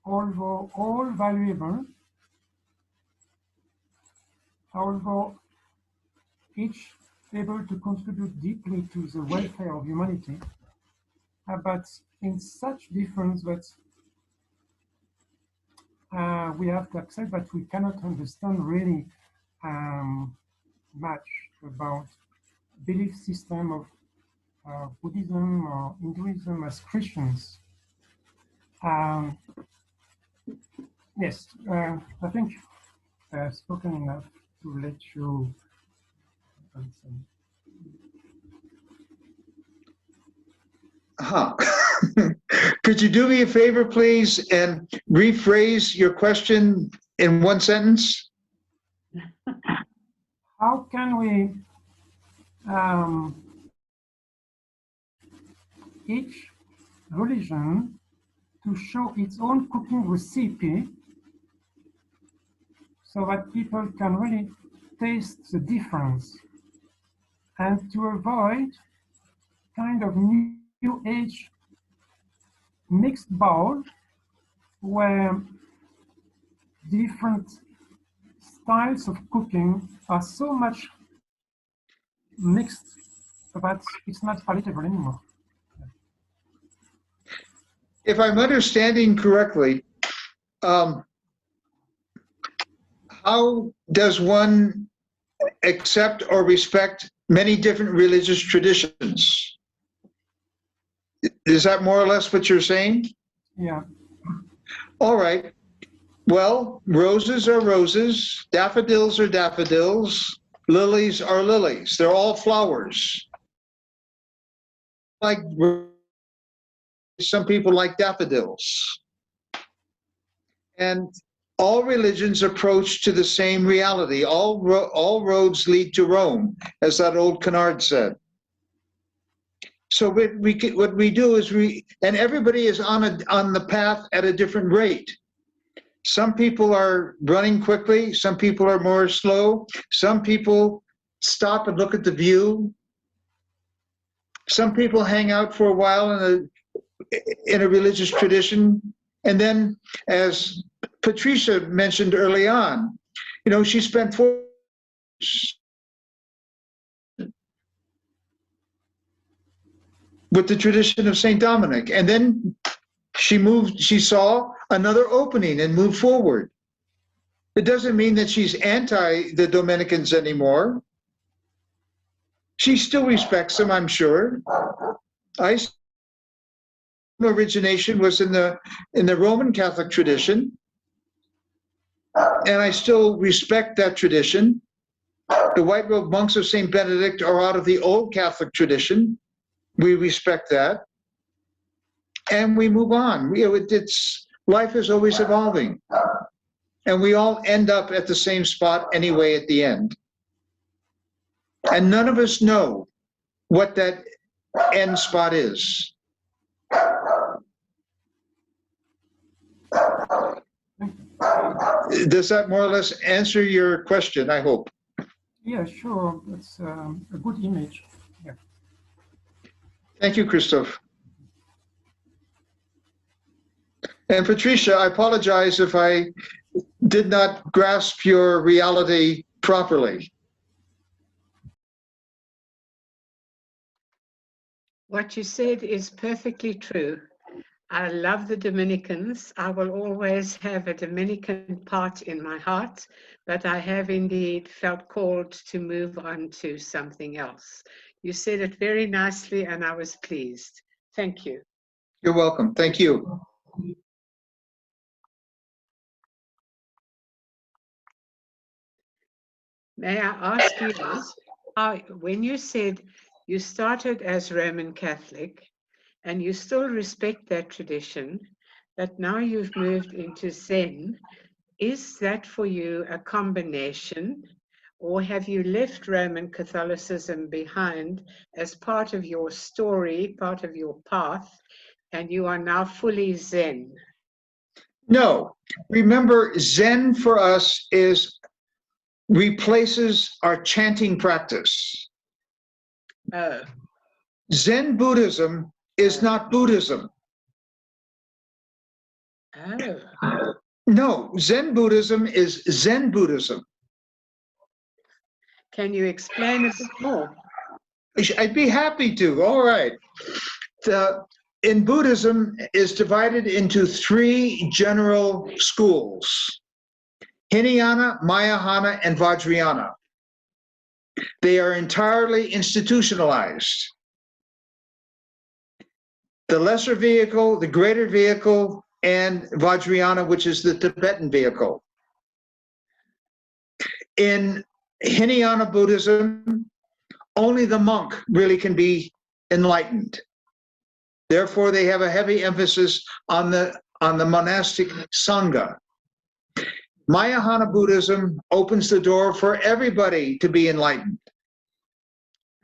although all valuable, although each able to contribute deeply to the welfare of humanity, but in such difference that we have to accept that we cannot understand really much about belief system of Buddhism or Hinduism as Christians. Yes, I think I've spoken enough to let you answer. Could you do me a favor, please, and rephrase your question in one sentence? How can we each religion to show its own cooking recipe so that people can really taste the difference, and to avoid kind of new age mixed bowl where different styles of cooking are so much mixed that it's not palatable anymore. If I'm understanding correctly, how does one accept or respect many different religious traditions? Is that more or less what you're saying? Yeah. All right. Well, roses are roses, daffodils are daffodils, lilies are lilies. They're all flowers. Like some people like daffodils. And all religions approach to the same reality. All roads lead to Rome, as that old canard said. So what we do is and everybody is on the path at a different rate. Some people are running quickly. Some people are more slow. Some people stop and look at the view. Some people hang out for a while in a religious tradition. And then, as Patricia mentioned early on, she spent 4 years with the tradition of St. Dominic. And then she saw another opening and moved forward. It doesn't mean that she's anti the Dominicans anymore. She still respects them, I'm sure. Origination was in the Roman Catholic tradition, and I still respect that tradition. The white robed monks of St. Benedict are out of the old Catholic tradition. We respect that, and we move on. Life is always evolving, and we all end up at the same spot anyway at the end. And none of us know what that end spot is. Does that more or less answer your question, I hope? Yeah, sure. That's a good image. Yeah. Thank you, Christophe. And Patricia, I apologize if I did not grasp your reality properly. What you said is perfectly true. I love the Dominicans. I will always have a Dominican part in my heart, but I have indeed felt called to move on to something else. You said it very nicely, and I was pleased. Thank you. You're welcome. Thank you. May I ask you, when you said you started as Roman Catholic, and you still respect that tradition, but now you've moved into Zen, is that for you a combination, or have you left Roman Catholicism behind as part of your story, part of your path, and you are now fully Zen? No, remember, Zen for us replaces our chanting practice. Oh. Zen Buddhism is not Buddhism. Oh. No, Zen Buddhism is Zen Buddhism. Can you explain a bit more? I'd be happy to. All right. In Buddhism is divided into 3 general schools: Hinayana, Mahayana, and Vajrayana. They are entirely institutionalized. The lesser vehicle, the greater vehicle, and Vajrayana, which is the Tibetan vehicle. In Hinayana Buddhism, only the monk really can be enlightened. Therefore, they have a heavy emphasis on the monastic Sangha. Mahayana Buddhism opens the door for everybody to be enlightened.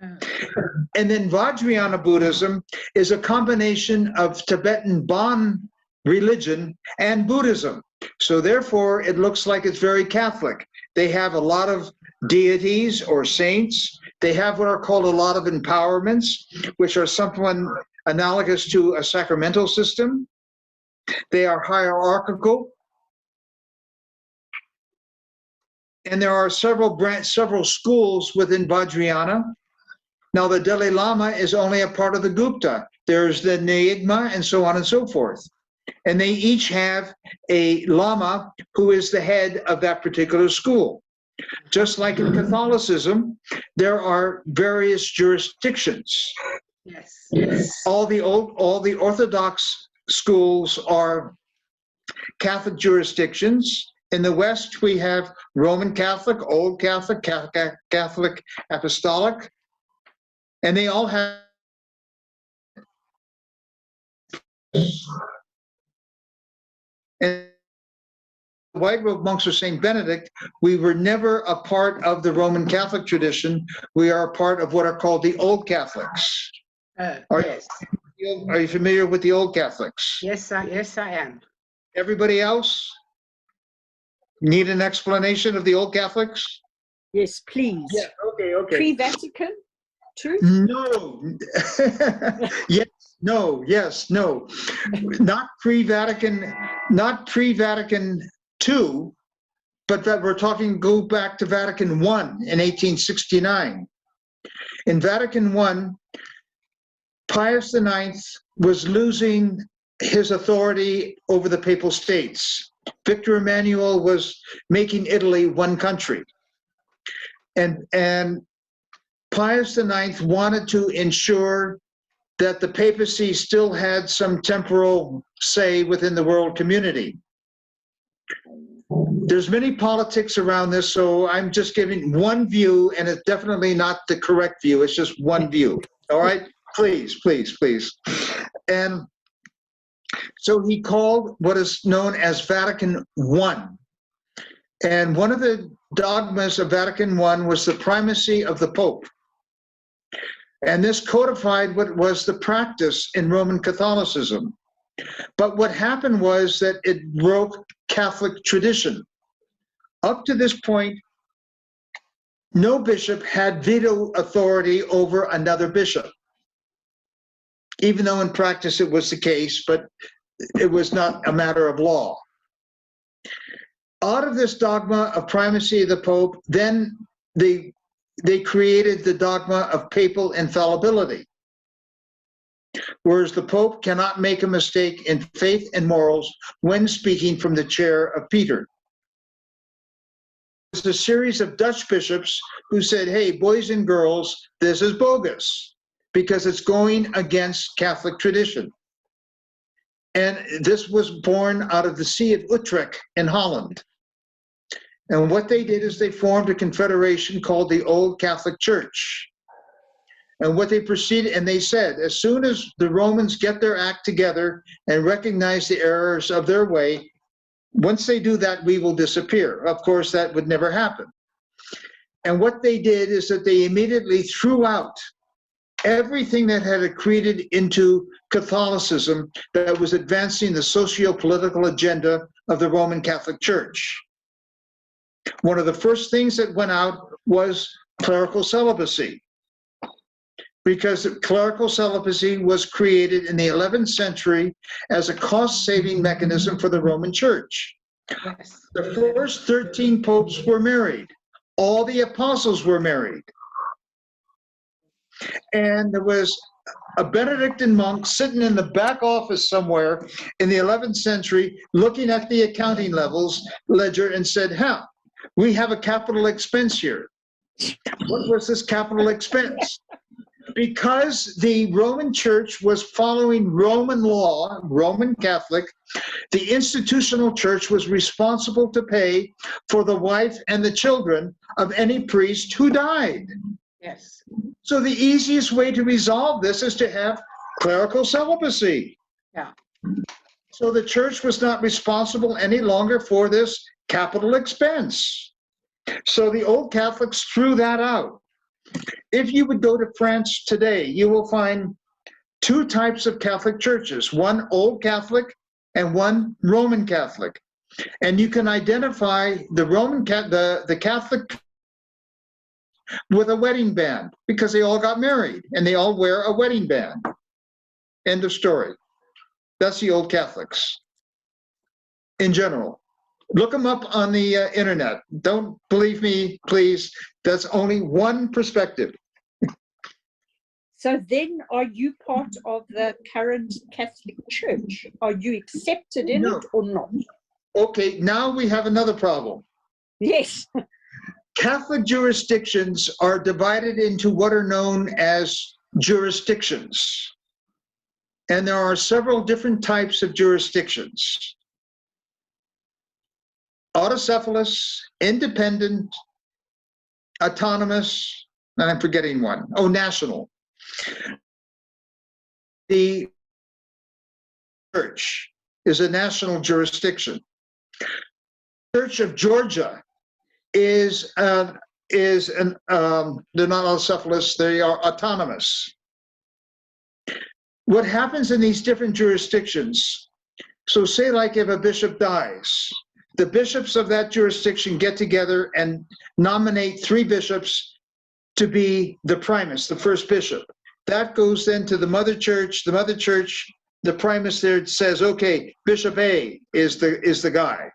And then Vajrayana Buddhism is a combination of Tibetan Bon religion and Buddhism. So therefore, it looks like it's very Catholic. They have a lot of deities or saints. They have what are called a lot of empowerments, which are something analogous to a sacramental system. They are hierarchical. And there are several schools within Vajrayana. Now, the Dalai Lama is only a part of the Gupta. There's the Nyingma and so on and so forth. And they each have a Lama who is the head of that particular school. Just like in Catholicism, there are various jurisdictions. Yes. All the Orthodox schools are Catholic jurisdictions. In the West, we have Roman Catholic, Old Catholic, Catholic Apostolic, and they all have white robe monks of St. Benedict, we were never a part of the Roman Catholic tradition. We are a part of what are called the Old Catholics. Yes. Are you familiar with the Old Catholics? Yes, I am. Everybody else need an explanation of the Old Catholics? Yes, please. Yeah, okay. Pre-Vatican too? No. Yes, no, yes, no. Not pre-Vatican, not pre-Vatican II, but that we're talking, go back to Vatican I in 1869. In Vatican I, Pius IX was losing his authority over the Papal States. Victor Emmanuel was making Italy one country. And Pius IX wanted to ensure that the papacy still had some temporal say within the world community. There's many politics around this, so I'm just giving one view, and it's definitely not the correct view. It's just one view. All right? Please. And so he called what is known as Vatican I. And one of the dogmas of Vatican I was the primacy of the Pope. And this codified what was the practice in Roman Catholicism. But what happened was that it broke Catholic tradition. Up to this point, no bishop had veto authority over another bishop, even though in practice it was the case, but it was not a matter of law. Out of this dogma of primacy of the Pope, then they created the dogma of papal infallibility, whereas the Pope cannot make a mistake in faith and morals when speaking from the chair of Peter. There's a series of Dutch bishops who said, hey, boys and girls, this is bogus because it's going against Catholic tradition. And this was born out of the See of Utrecht in Holland. And what they did is they formed a confederation called the Old Catholic Church. And what they proceeded, and they said, as soon as the Romans get their act together and recognize the errors of their way, once they do that, we will disappear. Of course, that would never happen. And what they did is that they immediately threw out everything that had accreted into Catholicism that was advancing the socio-political agenda of the Roman Catholic Church. One of the first things that went out was clerical celibacy, because clerical celibacy was created in the 11th century as a cost-saving mechanism for the Roman Church. Yes. The first 13 popes were married. All the apostles were married. And there was a Benedictine monk sitting in the back office somewhere in the 11th century looking at the accounting ledger and said, we have a capital expense here. What was this capital expense? Because the Roman Church was following Roman law, Roman Catholic, the institutional church was responsible to pay for the wife and the children of any priest who died. Yes. So the easiest way to resolve this is to have clerical celibacy. Yeah. So the church was not responsible any longer for this capital expense. So the Old Catholics threw that out. If you would go to France today, you will find two types of Catholic churches, one Old Catholic and one Roman Catholic. And you can identify the Catholic with a wedding band because they all got married and they all wear a wedding band. End of story. That's the Old Catholics in general. Look them up on the internet. Don't believe me, please. That's only one perspective. So then are you part of the current Catholic Church? Are you accepted in No. it or not? Okay, now we have another problem. Yes. Catholic jurisdictions are divided into what are known as jurisdictions. And there are several different types of jurisdictions. Autocephalous, independent, autonomous, and I'm forgetting one. Oh, national. The church is a national jurisdiction. Church of Georgia is they're not autocephalous, they are autonomous. What happens in these different jurisdictions, so say like if a bishop dies, the bishops of that jurisdiction get together and nominate 3 bishops to be the primus, the first bishop. That goes then to the mother church. The mother church, the primus there says, okay, Bishop A is the guy.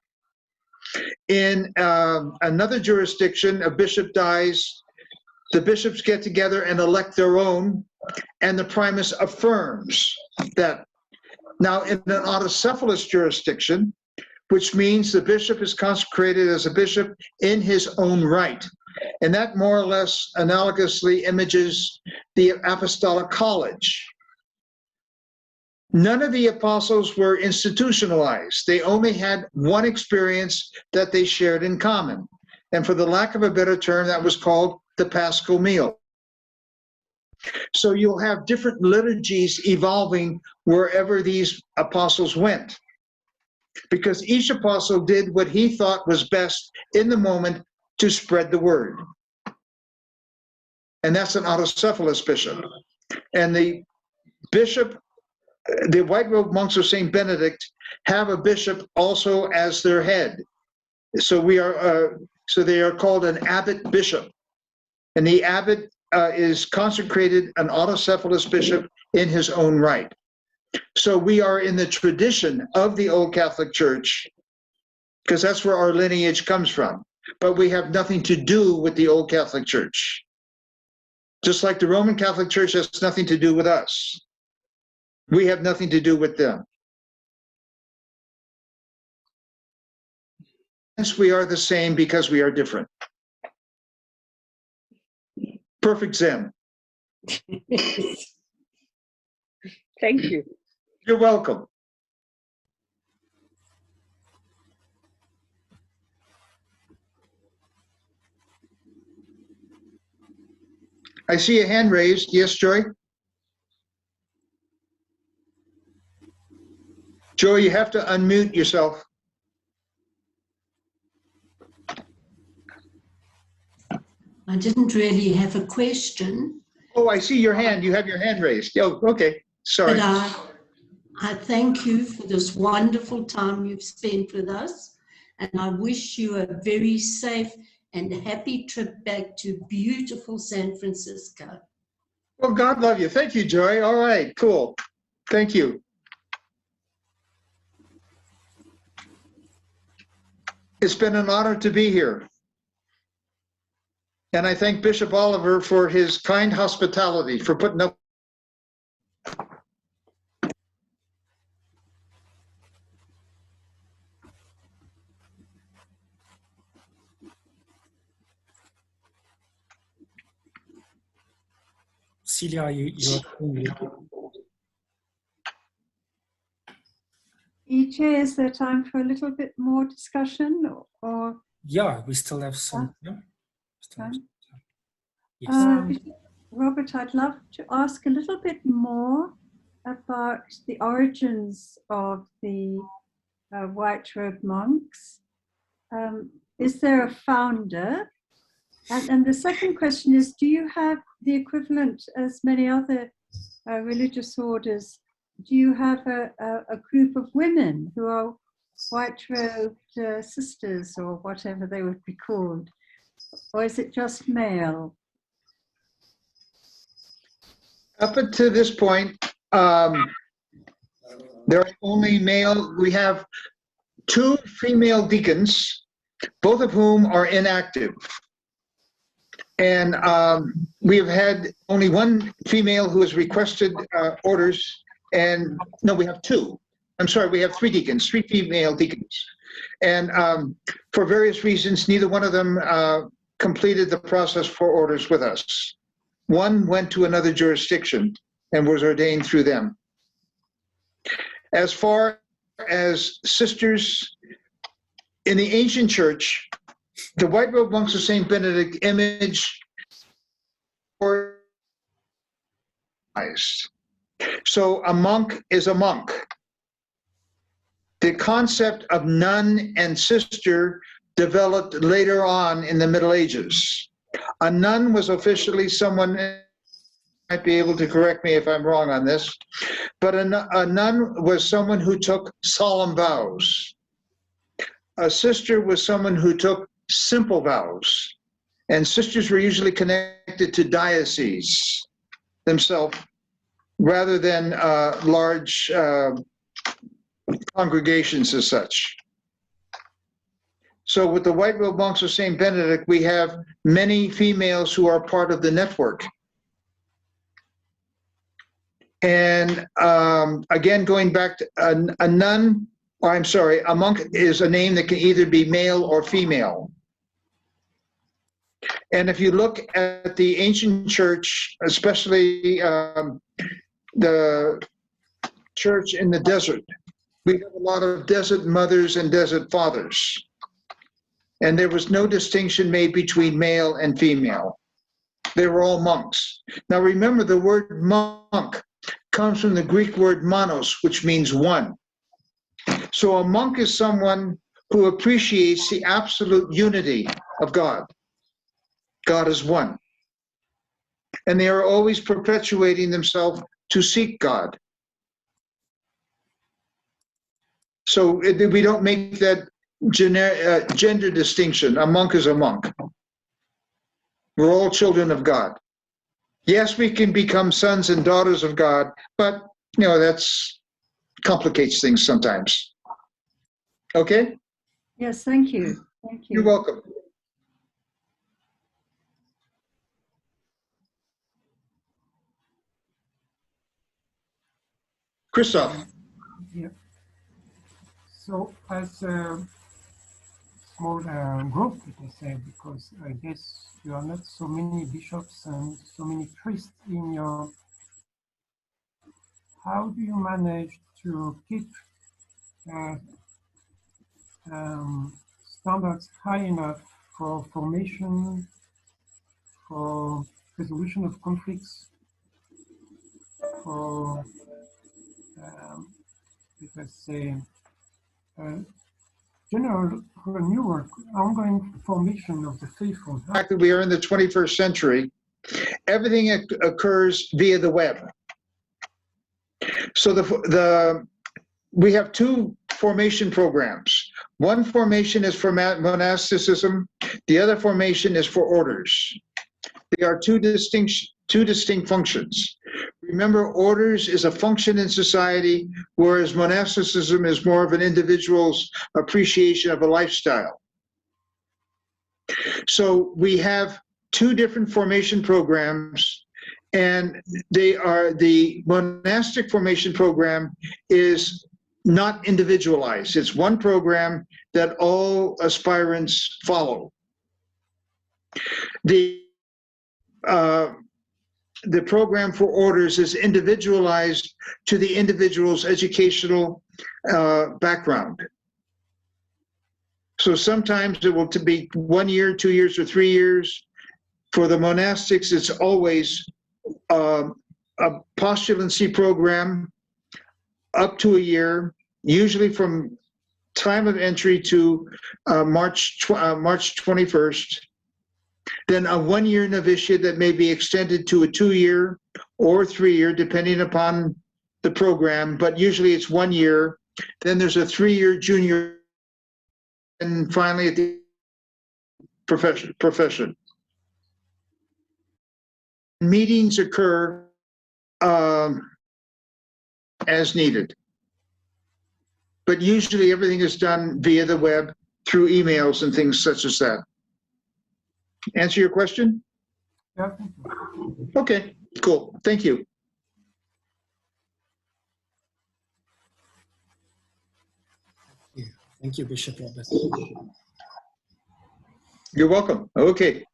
In another jurisdiction, a bishop dies, the bishops get together and elect their own, and the primus affirms that. Now, in an autocephalous jurisdiction, which means the bishop is consecrated as a bishop in his own right, and that more or less analogously images the apostolic college. None of the apostles were institutionalized. They only had one experience that they shared in common. And for the lack of a better term, that was called the Paschal meal. So you'll have different liturgies evolving wherever these apostles went, because each apostle did what he thought was best in the moment to spread the word. And that's an autocephalous bishop. And the bishop, the white robed monks of St. Benedict have a bishop also as their head. So they are called an abbot bishop. And the abbot is consecrated an autocephalous bishop in his own right. So we are in the tradition of the Old Catholic Church, because that's where our lineage comes from. But we have nothing to do with the Old Catholic Church. Just like the Roman Catholic Church has nothing to do with us. We have nothing to do with them. Hence, we are the same because we are different. Perfect Zen. Thank you. You're welcome. I see a hand raised. Yes, Joy? Joy, you have to unmute yourself. I didn't really have a question. Oh, I see your hand. You have your hand raised. Oh, okay. Sorry. But I thank you for this wonderful time you've spent with us. And I wish you a very safe and happy trip back to beautiful San Francisco. Well, God love you. Thank you, Joy. All right, cool. Thank you. It's been an honor to be here. And I thank Bishop Oliver for his kind hospitality, for putting up. Celia, you're EJ, is there time for a little bit more discussion, or yeah, we still have some. Yeah, still have time? some. Yes. Bishop Robert, I'd love to ask a little bit more about the origins of the white-robed monks. Is there a founder? And the second question is, do you have the equivalent, as many other religious orders, do you have a group of women who are white-robed sisters, or whatever they would be called? Or is it just male? Up until this point, there are only male. We have 2 female deacons, both of whom are inactive. And we have had only 1 female who has requested orders. And no, we have 2. I'm sorry, we have 3 deacons, 3 female deacons. And for various reasons, neither one of them completed the process for orders with us. One went to another jurisdiction and was ordained through them. As far as sisters, in the ancient church, the white robed monks of St. Benedict image or so a monk is a monk. The concept of nun and sister developed later on in the Middle Ages. A nun was officially someone, might be able to correct me if I'm wrong on this, but a nun was someone who took solemn vows. A sister was someone who took simple vows. And sisters were usually connected to dioceses themselves rather than large congregations as such. So with the White Robe Monks of St. Benedict, we have many females who are part of the network. And again, going back to a nun, or I'm sorry, a monk is a name that can either be male or female. And if you look at the ancient church, especially the church in the desert, we have a lot of desert mothers and desert fathers. And there was no distinction made between male and female. They were all monks. Now remember, the word monk comes from the Greek word monos, which means one. So a monk is someone who appreciates the absolute unity of God. God is one. And they are always perpetuating themselves to seek God. So we don't make that gender distinction. A monk is a monk. We're all children of God. Yes, we can become sons and daughters of God, but that's complicates things sometimes. Okay? Yes, thank you. Thank you. You're welcome. Christoph. Yeah. So as a small group, let me say, because I guess you are not so many bishops and so many priests in your, how do you manage to keep standards high enough for formation, for resolution of conflicts, for, let us say, general renewal, ongoing formation of the faithful? The fact that we are in the 21st century, everything occurs via the web. So we have two formation programs. One formation is for monasticism. The other formation is for orders. They are two distinct functions. Remember, orders is a function in society, whereas monasticism is more of an individual's appreciation of a lifestyle. So we have two different formation programs, and the monastic formation program is not individualized. It's one program that all aspirants follow. The program for orders is individualized to the individual's educational background. So sometimes it will be 1 year, 2 years, or 3 years. For the monastics, it's always a postulancy program up to a year, usually from time of entry to March 21st. Then a 1 year novitiate that may be extended to a 2 year or 3 year, depending upon the program, but usually it's 1 year. Then there's a 3 year junior, and finally at the profession. Meetings occur as needed, but usually everything is done via the web through emails and things such as that. Answer your question? Yeah, thank you. Okay, cool. Thank you. Thank you, Bishop Robert. You're welcome. Okay.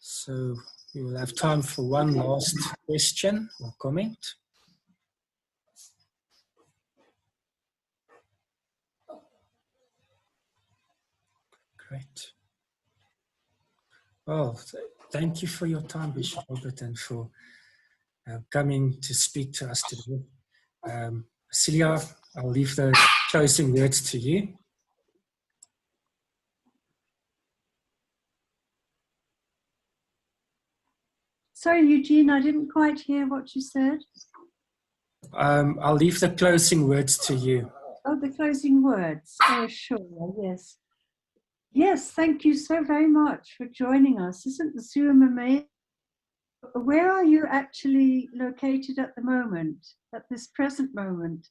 So we will have time for one last question or comment. Great. Well, thank you for your time, Bishop Robert, and for coming to speak to us today. Celia, I'll leave the closing words to you. Sorry, Eugene, I didn't quite hear what you said. I'll leave the closing words to you. Oh, the closing words. Oh, sure, yes. Yes, thank you so very much for joining us. Isn't Zoom amazing? Where are you actually located at the moment, at this present moment?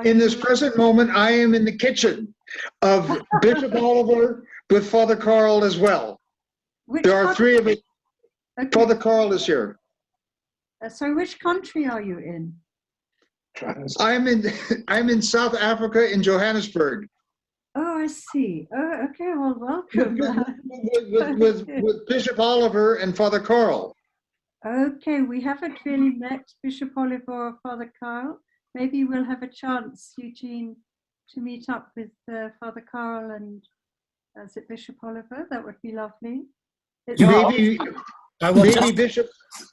In this present moment, I am in the kitchen of Bishop Oliver with Father Carl as well. There are three of us. Okay. Father Carl is here. So which country are you in? I'm in South Africa, in Johannesburg. Oh, I see. Oh, okay, well, welcome. With Bishop Oliver and Father Carl. Okay, we haven't really met Bishop Oliver or Father Carl. Maybe we'll have a chance, Eugene, to meet up with Father Carl and is it Bishop Oliver? That would be lovely.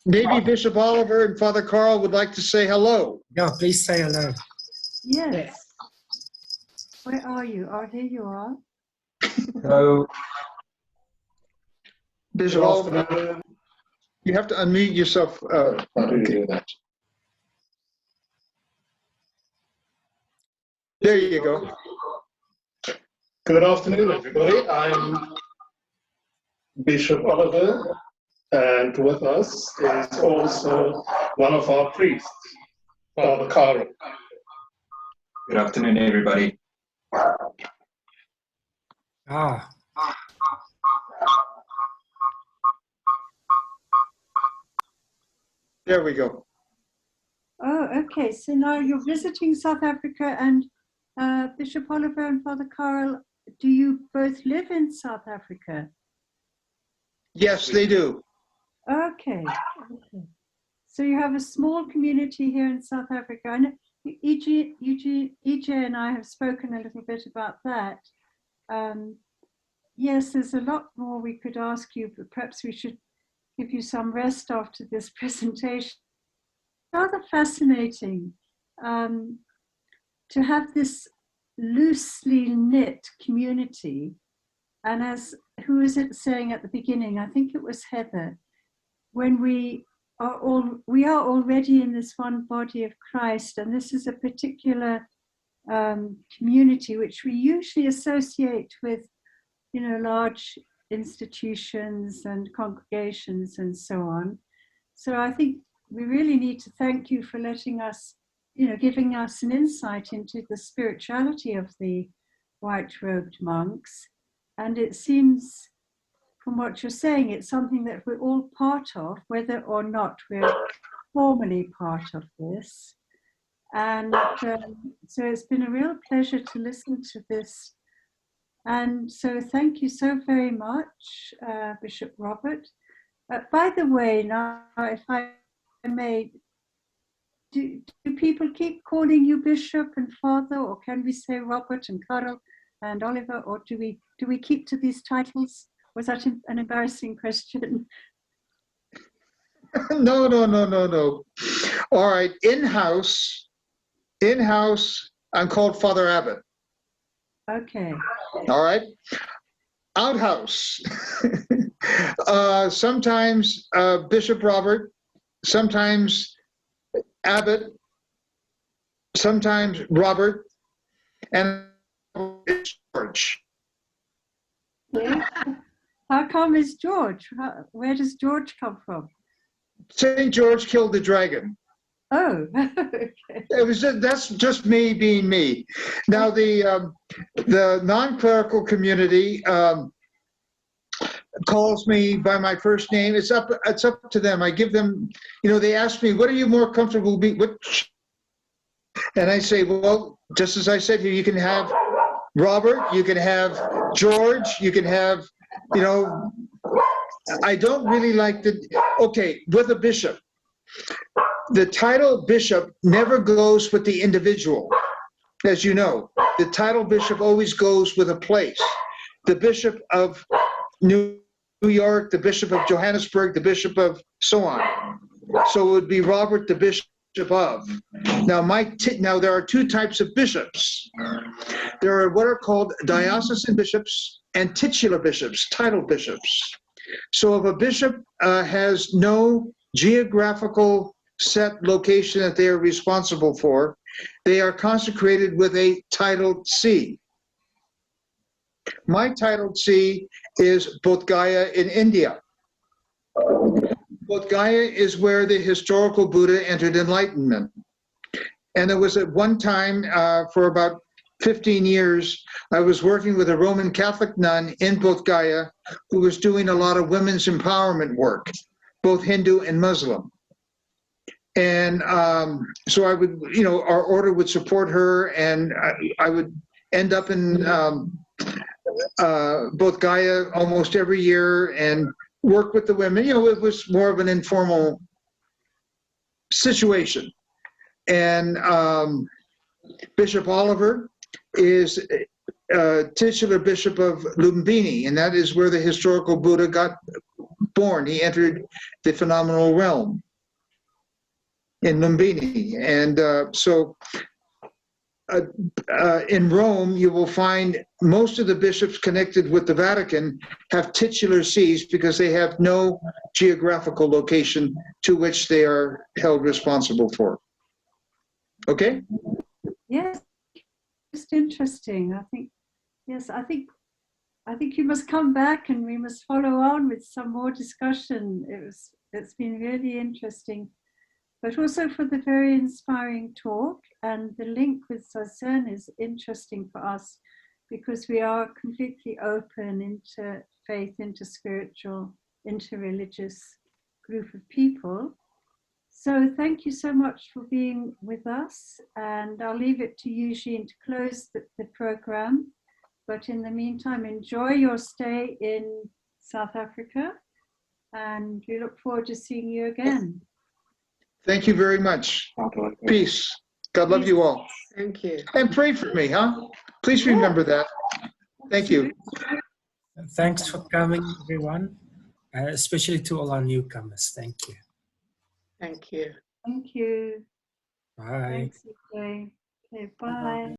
Maybe Bishop Oliver and Father Carl would like to say hello. Yeah, please say hello. Yes. Where are you? Oh, here you are. Hello. Bishop Oliver, you have to unmute yourself. How do you do that? There you go. Good afternoon, everybody. I'm Bishop Oliver, and with us is also one of our priests, Father Kourie. Good afternoon, everybody. There we go. Oh, okay. So now you're visiting South Africa, and Bishop Oliver and Father Carl, do you both live in South Africa? Yes, they do. Okay. Okay. So you have a small community here in South Africa. I know EJ and I have spoken a little bit about that. Yes, there's a lot more we could ask you, but perhaps we should give you some rest after this presentation. Rather fascinating to have this loosely knit community. And as, who is it saying at the beginning? I think it was Heather. When we are already in this one body of Christ, and this is a particular community which we usually associate with, you know, large institutions and congregations and so on. So I think we really need to thank you for letting us, you know, giving us an insight into the spirituality of the white-robed monks. And it seems, from what you're saying, it's something that we're all part of, whether or not we're formally part of this. And so it's been a real pleasure to listen to this. And so thank you so very much, Bishop Robert. By the way, now, if I may, do people keep calling you Bishop and Father, or can we say Robert and Carol and Oliver, or do we keep to these titles? Was that an embarrassing question? No. All right, in-house, I'm called Father Abbot. Okay. All right. Outhouse. Sometimes Bishop Robert, sometimes Abbot, sometimes Robert, and George. Yeah. How come is George? Where does George come from? St. George killed the dragon. Oh, okay. That's just me being me. Now the non-clerical community calls me by my first name. It's up to them. I give them, you know, they ask me, what are you more comfortable being? And I say, well, just as I said here, you can have Robert, you can have George, you can have, you know, I don't really like okay, with a bishop, the title bishop never goes with the individual. As you know, the title bishop always goes with a place. The bishop of New York, the bishop of Johannesburg, the bishop of so on. So it would be Robert, the bishop bishop of. Now, now there are two types of bishops. There are what are called diocesan bishops and titular bishops, title bishops. So if a bishop has no geographical set location that they are responsible for, they are consecrated with a titled see. My titled see is Bodh Gaya in India. Bodh Gaya is where the historical Buddha entered enlightenment. And there was at one time, for about 15 years, I was working with a Roman Catholic nun in Bodh Gaya who was doing a lot of women's empowerment work, both Hindu and Muslim. And so I would, you know, our order would support her, and I would end up in Bodh Gaya almost every year and work with the women. You know, it was more of an informal situation. And Bishop Oliver is titular bishop of Lumbini, and that is where the historical Buddha got born. He entered the phenomenal realm in Lumbini. And so in Rome, you will find most of the bishops connected with the Vatican have titular sees because they have no geographical location to which they are held responsible for. Okay? Yes, just interesting. I think, yes, I think you must come back and we must follow on with some more discussion. It's been really interesting, but also for the very inspiring talk, and the link with Zen is interesting for us because we are completely open into faith, into spiritual, into religious group of people. So thank you so much for being with us, and I'll leave it to Eugene to close the program. But in the meantime, enjoy your stay in South Africa, and we look forward to seeing you again. Thank you very much. Peace. God love you all. Thank you. And pray for me, huh? Please remember that. Thank you. Thanks for coming, everyone, especially to all our newcomers. Thank you. Thank you. Thank you. Bye. Thanks, EJ. Okay, bye.